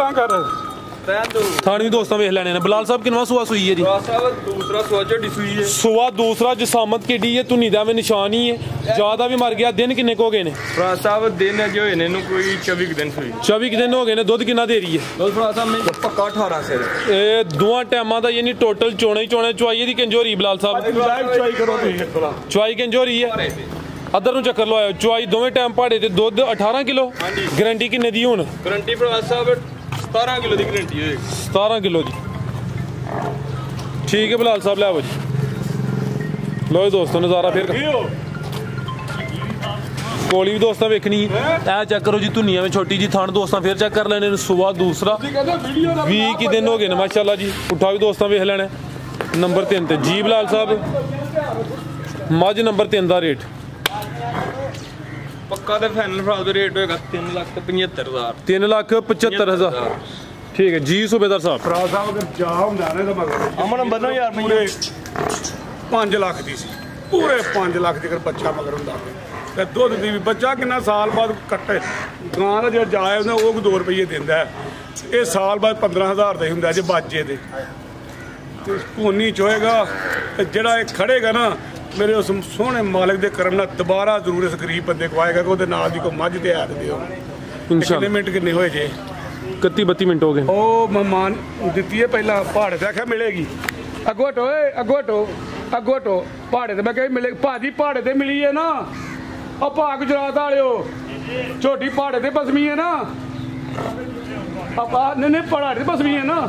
ਥਣ ਵੀ ਦੋਸਤਾਂ ਵੇਖ ਲੈਣੇ ਨੇ ਬਲਾਲ ਸਾਹਿਬ ਕਿੰਨਵਾਂ ਸੂਆ ਸੂਈ ਹੈ ਜੀ दूसरा सुआ ਝੋਟੀ ਸੂਈ ਹੈ ਸੂਆ ਦੂਸਰਾ ਜਸਾਮਤ ਕਿੱਡੀ ਹੈ ਧੁਨੀ ਦਾ ਵੀ ਨਿਸ਼ਾਨ ਹੀ ਹੈ ਜ਼ਿਆਦਾ ਵੀ ਮਰ ਗਿਆ ਦਿਨ ਕਿੰਨੇ ਕੁ ਹੋ ਗਏ ਨੇ ਫਰਾ ਸਾਹਿਬ ਦਿਨ ਜੋ ਹੋਏ ਨੇ ਇਹਨੂੰ ਕੋਈ 24 ਕੁ ਦਿਨ ਸੂਈ 24 ਦਿਨ ਹੋ ਗਏ ਨੇ ਦੁੱਧ ਕਿੰਨਾ ਦੇ ਰਹੀ ਹੈ ਦੋ ਫਰਾ ਸਾਹਿਬ ਮੈਂ ਪੱਕਾ 18 ਸਿਰ ਇਹ ਦੋਵਾਂ ਟਾਈਮਾਂ ਦਾ ਯਾਨੀ ਟੋਟਲ ਚੋਣੇ ਚੁਆਈ ਦੀ ਕਿੰਜੋਰੀ ਬਲਾਲ ਸਾਹਿਬ ਲਾਈਵ ਚੁਆਈ ਕਰੋ ਤੁਸੀਂ ਚੁਆਈ ਕਿੰਜੋਰੀ ਹੈ ਅੱਧਰ ਨੂੰ ਚੱਕਰ ਲਵਾਇਓ ਚੁਆਈ ਦੋਵੇਂ ਟਾਈਮ ਪਹਾੜੇ ਤੇ ਦੁੱਧ 18 ਕਿਲੋ ਗਾਰੰਟੀ ਕਿੰਨੇ ਦੀ ਹੁਣ ਗਾਰੰਟੀ ਫਰਾ ਸਾਹਿਬ 17 ਕਿਲੋ ਦੀ ਗਾਰੰਟੀ ਹੋਏਗੀ 17 ਕਿਲੋ ਜੀ ਠੀਕ ਹੈ ਬਲਾਲ ਸਾਹਿਬ ਲੈ ਆਵੋ ਜੀ ਲੋ ਦੋਸਤੋ ਨਜ਼ਾਰਾ ਫਿਰ ਕੋਲੀ ਵੀ ਦੋਸਤਾਂ ਵੇਖਣੀ ਇਹ ਚੈੱਕ ਕਰੋ ਜੀ ਧੁਨੀਆਂ ਵਿੱਚ ਛੋਟੀ ਜੀ ਥਣ ਦੋਸਤਾਂ ਫਿਰ ਚੈੱਕ ਕਰ ਲੈਣੇ ਨੇ ਸੁਬਾ ਦੂਸਰਾ 20 ਕੀ ਦਿਨ ਹੋ ਗਏ ਨੇ ਮਾਸ਼ਾਅੱਲਾ ਜੀ ਉਠਾ ਵੀ ਦੋਸਤਾਂ ਵੇਖ ਲੈਣਾ ਨੰਬਰ 3 ਤੇ ਜੀ ਬਲਾਲ ਸਾਹਿਬ ਮੱਝ ਨੰਬਰ 3 ਦਾ ਰੇਟ ਪੱਕਾ ਤੇ ਫਾਈਨਲ ਫਰਾ ਦਾ ਰੇਟ ਹੋਏਗਾ 3,75,000 3,75,000 ਠੀਕ ਹੈ ਜੀ ਸੂਬੇਦਾਰ ਸਾਹਿਬ ਫਰਾ ਸਾਹਿਬ ਅਗਰ ਜਾ ਹੁੰਦਾ ਨੇ ਤਾਂ ਮਗਰ ਅਮਨ ਬੰਨੋ ਯਾਰ ਪੂਰੇ 5 ਲੱਖ ਦੀ ਸੀ ਪੂਰੇ 5 ਲੱਖ ਦੇ ਬੱਚਾ ਮਗਰ ਹੁੰਦਾ ਤੇ ਦੁੱਧ ਦੀ ਵੀ ਬੱਚਾ ਕਿੰਨਾ ਸਾਲ ਬਾਅਦ ਕੱਟੇ ਗਾਂ ਦਾ ਜਿਹੜਾ ਜਾਇਆ ਹੁੰਦਾ ਉਹ 2 ਰੁਪਏ ਦਿੰਦਾ ਇਹ ਸਾਲ ਬਾਅਦ 15,000 ਦਾ ਹੀ ਹੁੰਦਾ ਜੇ ਬਾਜੇ ਦੇ ਤੇ ਭੂਨੀ ਚੋਏਗਾ ਤੇ ਜਿਹੜਾ ਇਹ ਖੜੇਗਾ ਨਾ ਮੇਰੇ ਉਸ ਸੋਹਣੇ ਮਾਲਕ ਦੇ ਕਰਮ ਨਾਲ ਦੁਬਾਰਾ ਜ਼ਰੂਰ ਇਸ ਗਰੀਬ ਬੰਦੇ ਕੋ ਆਏਗਾ ਕਿ ਉਹਦੇ ਨਾਲ ਦੀ ਕੋਈ ਮੱਝ ਤੇ ਆ ਦਿਓ ਕਿੰਨੇ ਮਿੰਟ ਕਿੰਨੇ ਹੋਏ ਜੇ 31-32 ਮਿੰਟ ਹੋ ਗਏ ਉਹ ਮਹਿਮਾਨ ਦਿੱਤੀ ਹੈ ਪਹਿਲਾਂ ਪਹਾੜੇ ਤੇ ਆਖਿਆ ਮਿਲੇਗੀ ਅੱਗੋਂ ਹਟੋ ਪਹਾੜੇ ਤੇ ਮੈਂ ਕਿਹਾ ਮਿਲੇ ਭਾਜੀ ਪਹਾੜੇ ਤੇ ਮਿਲੀ ਹੈ ਨਾ ਉਹ ਭਾ ਗੁਜਰਾਤ ਵਾਲਿਓ ਝੋਟੀ ਪਹਾੜੇ ਤੇ ਬਸਮੀ ਹੈ ਨਾ ਆਪਾਂ ਨਹੀਂ ਪਹਾੜੇ ਤੇ ਬਸਮੀ ਹੈ ਨਾ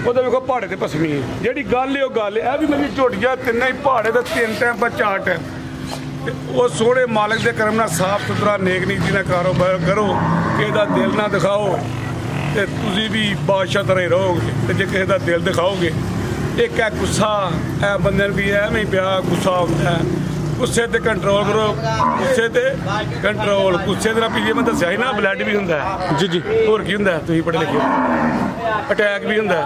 ਉਹਦੇ ਵੇਖੋ ਪਹਾੜੇ ਤੇ ਪਸਮੀ ਹੈ ਜਿਹੜੀ ਗੱਲ ਹੈ ਉਹ ਗੱਲ ਇਹ ਵੀ ਮੇਰੀ ਝੋਟੀਆਂ ਤਿੰਨੇ ਹੀ ਪਹਾੜੇ ਤੇ 3 ਟਾਈਮ ਪਰ 4 ਟਾਈਮ ਤੇ ਉਹ ਸੋਹਣੇ ਮਾਲਕ ਦੇ ਕਰਮ ਨਾਲ ਸਾਫ ਸੁਥਰਾ ਨੇਕ ਨੀਤੀ ਨਾਲ ਕਾਰੋਬਾਰ ਕਰੋ ਕਿਸੇ ਦਾ ਦਿਲ ਨਾ ਦਿਖਾਓ ਤੇ ਤੁਸੀਂ ਵੀ ਬਾਦਸ਼ਾਹ ਤਰ੍ਹਾਂ ਹੀ ਰਹੋਗੇ ਤੇ ਜੇ ਕਿਸੇ ਦਾ ਦਿਲ ਦਿਖਾਓਗੇ ਇੱਕ ਹੈ ਗੁੱਸਾ ਇਹ ਬੰਦੇ ਨੂੰ ਵੀ ਐਵੇਂ ਹੀ ਪਿਆ ਗੁੱਸਾ ਹੁੰਦਾ ਗੁੱਸੇ ਤੇ ਕੰਟਰੋਲ ਕਰੋ ਗੁੱਸੇ ਤੇ ਕੰਟਰੋਲ ਗੁੱਸੇ ਦੇ ਨਾਲ ਪੀਏ ਮੈਂ ਦੱਸਿਆ ਸੀ ਨਾ ਬਲੱਡ ਵੀ ਹੁੰਦਾ ਜੀ ਹੋਰ ਕੀ ਹੁੰਦਾ ਤੁਸੀਂ ਪੜ੍ਹੇ ਲਿਖੇ ਅਟੈਕ ਵੀ ਹੁੰਦਾ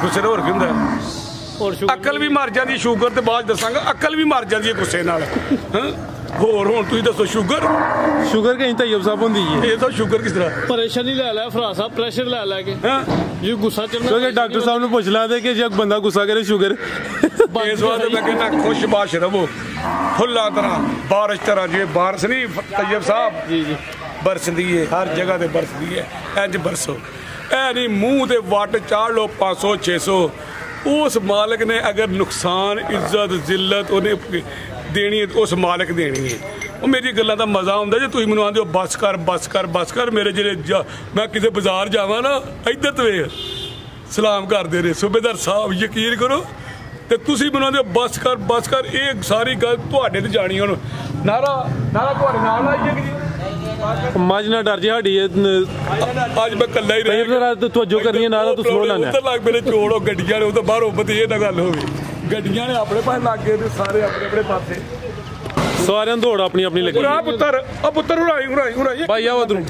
ਗੁੱਸੇ ਨਾਲ ਹੋਰ ਕੀ ਹੁੰਦਾ ਅਕਲ ਵੀ ਮਰ ਜਾਂਦੀ ਸ਼ੂਗਰ ਤੇ ਬਾਅਦ ਦੱਸਾਂਗਾ ਅਕਲ ਵੀ ਮਰ ਜਾਂਦੀ ਹੈ ਗੁੱਸੇ ਨਾਲ ਹੋਰ ਹੁਣ ਤੁਸੀਂ ਦੱਸੋ ਸ਼ੂਗਰ ਕਹੀਂ ਤੈਯਬ ਸਾਹਿਬ ਹੁੰਦੀ ਹੈ ਇਹ ਤਾਂ ਸ਼ੂਗਰ ਕਿਸ ਤਰ੍ਹਾਂ ਪਰੇਸ਼ਾਨੀ ਲੈ ਫਰਾ ਸਾਹਿਬ ਪ੍ਰੈਸ਼ਰ ਲੈ ਕੇ ਜੇ ਗੁੱਸਾ ਚੱਲਣਾ ਕਿਉਂਕਿ ਡਾਕਟਰ ਸਾਹਿਬ ਨੂੰ ਪੁੱਛ ਲਾਂਦੇ ਕਿ ਜੇ ਬੰਦਾ ਗੁੱਸਾ ਕਰੇ ਸ਼ੂਗਰ ਇਸ ਵਾਰ ਮੈਂ ਕਹਿੰਦਾ ਖੁਸ਼ਬਾਸ਼ ਰਵੋ ਫੁੱਲਾਂ ਤਰ੍ਹਾਂ ਬਾਰਿਸ਼ ਤਰ੍ਹਾਂ ਜਿਵੇਂ ਬਾਰਿਸ਼ ਨਹੀਂ ਤੈਯਬ ਸਾਹਿਬ ਜੀ ਬਰਸਦੀ ਹੈ ਹਰ ਜਗ੍ਹਾ ਤੇ ਬਰਸਦੀ ਹੈ ਇੰਜ ਬਰਸੋ ਇਹ ਨਹੀਂ ਮੂੰਹ ਤੇ ਵੱਟ ਚਾੜ ਲੋ 500 600 ਉਸ ਮਾਲਕ ਨੇ ਅਗਰ ਨੁਕਸਾਨ ਇੱਜ਼ਤ ਜ਼ਿਲਤ ਉਹਨੇ ਦੇਣੀ ਹੈ ਉਸ ਮਾਲਕ ਦੇਣੀ ਹੈ ਉਹ ਮੇਰੀ ਗੱਲਾਂ ਦਾ ਮਜ਼ਾ ਆਉਂਦਾ ਜੇ ਤੁਸੀਂ ਮੈਨੂੰ ਆਂਦੇ ਹੋ ਬਸ ਕਰ ਮੇਰੇ ਜਿਹੜੇ ਮੈਂ ਕਿਸੇ ਬਾਜ਼ਾਰ ਜਾਵਾਂ ਨਾ ਇੱਧਰ ਤੇ ਵੇਖ ਸਲਾਮ ਕਰਦੇ ਨੇ ਸੂਬੇਦਾਰ ਸਾਹਿਬ ਯਕੀਨ ਕਰੋ ਤੇ ਤੁਸੀਂ ਮੈਨੂੰ ਆਂਦੇ ਹੋ ਬਸ ਕਰ ਇਹ ਸਾਰੀ ਗੱਲ ਤੁਹਾਡੇ ਤੇ ਜਾਣੀ ਹੁਣ ਨਾਰਾ ਤੁਹਾਡੇ ਨਾਲ ਆਈਏ ਕਿ ਮੱਝ ਨਾ ਡਰ ਜੇ ਸਾਡੀ ਅੱਜ ਮੈਂ ਕੱਲਾ ਹੀ ਰਹਿ ਤਵੱਜੋ ਕਰਨੀ ਹੈ ਨਾ ਤੂੰ ਸਲੋ ਲੈਣਾ ਉੱਧਰ ਲੱਗ ਮੇਰੇ ਚੋੜੋ ਗੱਡੀਆਂ ਨੇ ਉਹ ਤਾਂ ਬਾਹਰੋਂ ਬਤੇ ਇਹ ਨਾ ਗੱਲ ਹੋਵੇ ਗੱਡੀਆਂ ਨੇ ਆਪਣੇ ਪਾਸੇ ਲੱਗ ਗਏ ਤੇ ਸਾਰੇ ਆਪਣੇ ਪਾਸੇ ਸਾਰਿਆਂ ਨੂੰ ਦੌੜ ਆਪਣੀ ਲੱਗੀ ਪੁੱਤਰ ਉਰਾਈ ਭਾਈ ਆ ਉਧਰੋਂ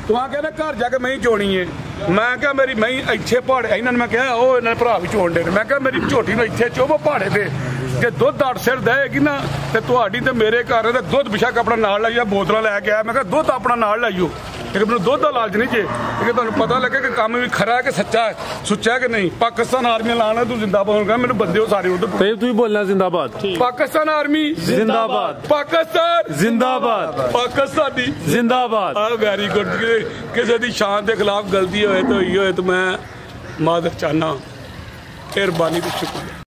ਤੂੰ ਆ ਕਹਿੰਦਾ ਘਰ ਜਾ ਕੇ ਮੈਂ ਹੀ ਚੋਣੀ ਏ ਮੈਂ ਕਿਹਾ ਮੇਰੀ ਮੈਂ ਇੱਥੇ ਪਹਾੜੇ ਇਹਨਾਂ ਨੇ ਮੈਂ ਕਿਹਾ ਉਹ ਇਹਨਾਂ ਦੇ ਭਰਾ ਵੀ ਚੋਣ ਦੇ ਨੇ ਮੈਂ ਕਿਹਾ ਮੇਰੀ ਝੋਟੀ ਨੂੰ ਇੱਥੇ ਚੋਵੋ ਪਹਾੜੇ ਤੇ ਜੇ ਦੁੱਧ 8 ਸਿਰ ਦੇਗੀ ਨਾ ਤੇ ਤੁਹਾਡੀ ਤੇ ਮੇਰੇ ਘਰ ਦੇ ਦੁੱਧ ਬਿਸ਼ੱਕ ਆਪਣਾ ਨਾਲ ਲਾਈਆ ਬੋਤਲਾਂ ਲੈ ਕੇ ਆਇਆ ਮੈਂ ਕਿਹਾ ਦੁੱਧ ਆਪਣਾ ਨਾਲ ਲਾਈਓ ਕਿ ਮੈਨੂੰ ਦੁੱਧ ਦਾ ਲਾਲਚ ਨਹੀਂ ਜੇ ਕਿ ਤੁਹਾਨੂੰ ਪਤਾ ਲੱਗੇ ਕਿ ਕੰਮ ਵੀ ਖਰਾ ਹੈ ਕਿ ਸੱਚਾ ਹੈ ਸੁੱਚਾ ਹੈ ਕਿ ਨਹੀਂ ਪਾਕਿਸਤਾਨ ਆਰਮੀ ਲਾਣਾ ਤੂੰ ਜ਼ਿੰਦਾਬਾਦ ਹੋਗਾ ਮੈਨੂੰ ਬੰਦੇ ਹੋ ਸਾਰੇ ਉਧਰ ਤੇ ਤੂੰ ਬੋਲਣਾ ਜ਼ਿੰਦਾਬਾਦ ਪਾਕਿਸਤਾਨ ਆਰਮੀ ਜ਼ਿੰਦਾਬਾਦ ਪਾਕਿਸਤਾਨ ਜ਼ਿੰਦਾਬਾਦ ਪਾਕਿਸਤਾਨੀ ਜ਼ਿੰਦਾਬਾਦ ਆ ਵੈਰੀ ਗੁੱਡ ਕਿਸੇ ਦੀ ਸ਼ਾਨ ਦੇ ਖਿਲਾਫ ਗਲਤੀ ਹੋਏ ਤਾਂ ਹੋਈ ਹੋਏ ਤਾਂ ਮੈਂ ਮਾਦਰ ਚਾਹਨਾ ਮਿਹਰਬਾਨੀ ਤੇ ਸ਼ੁਕਰੀਆ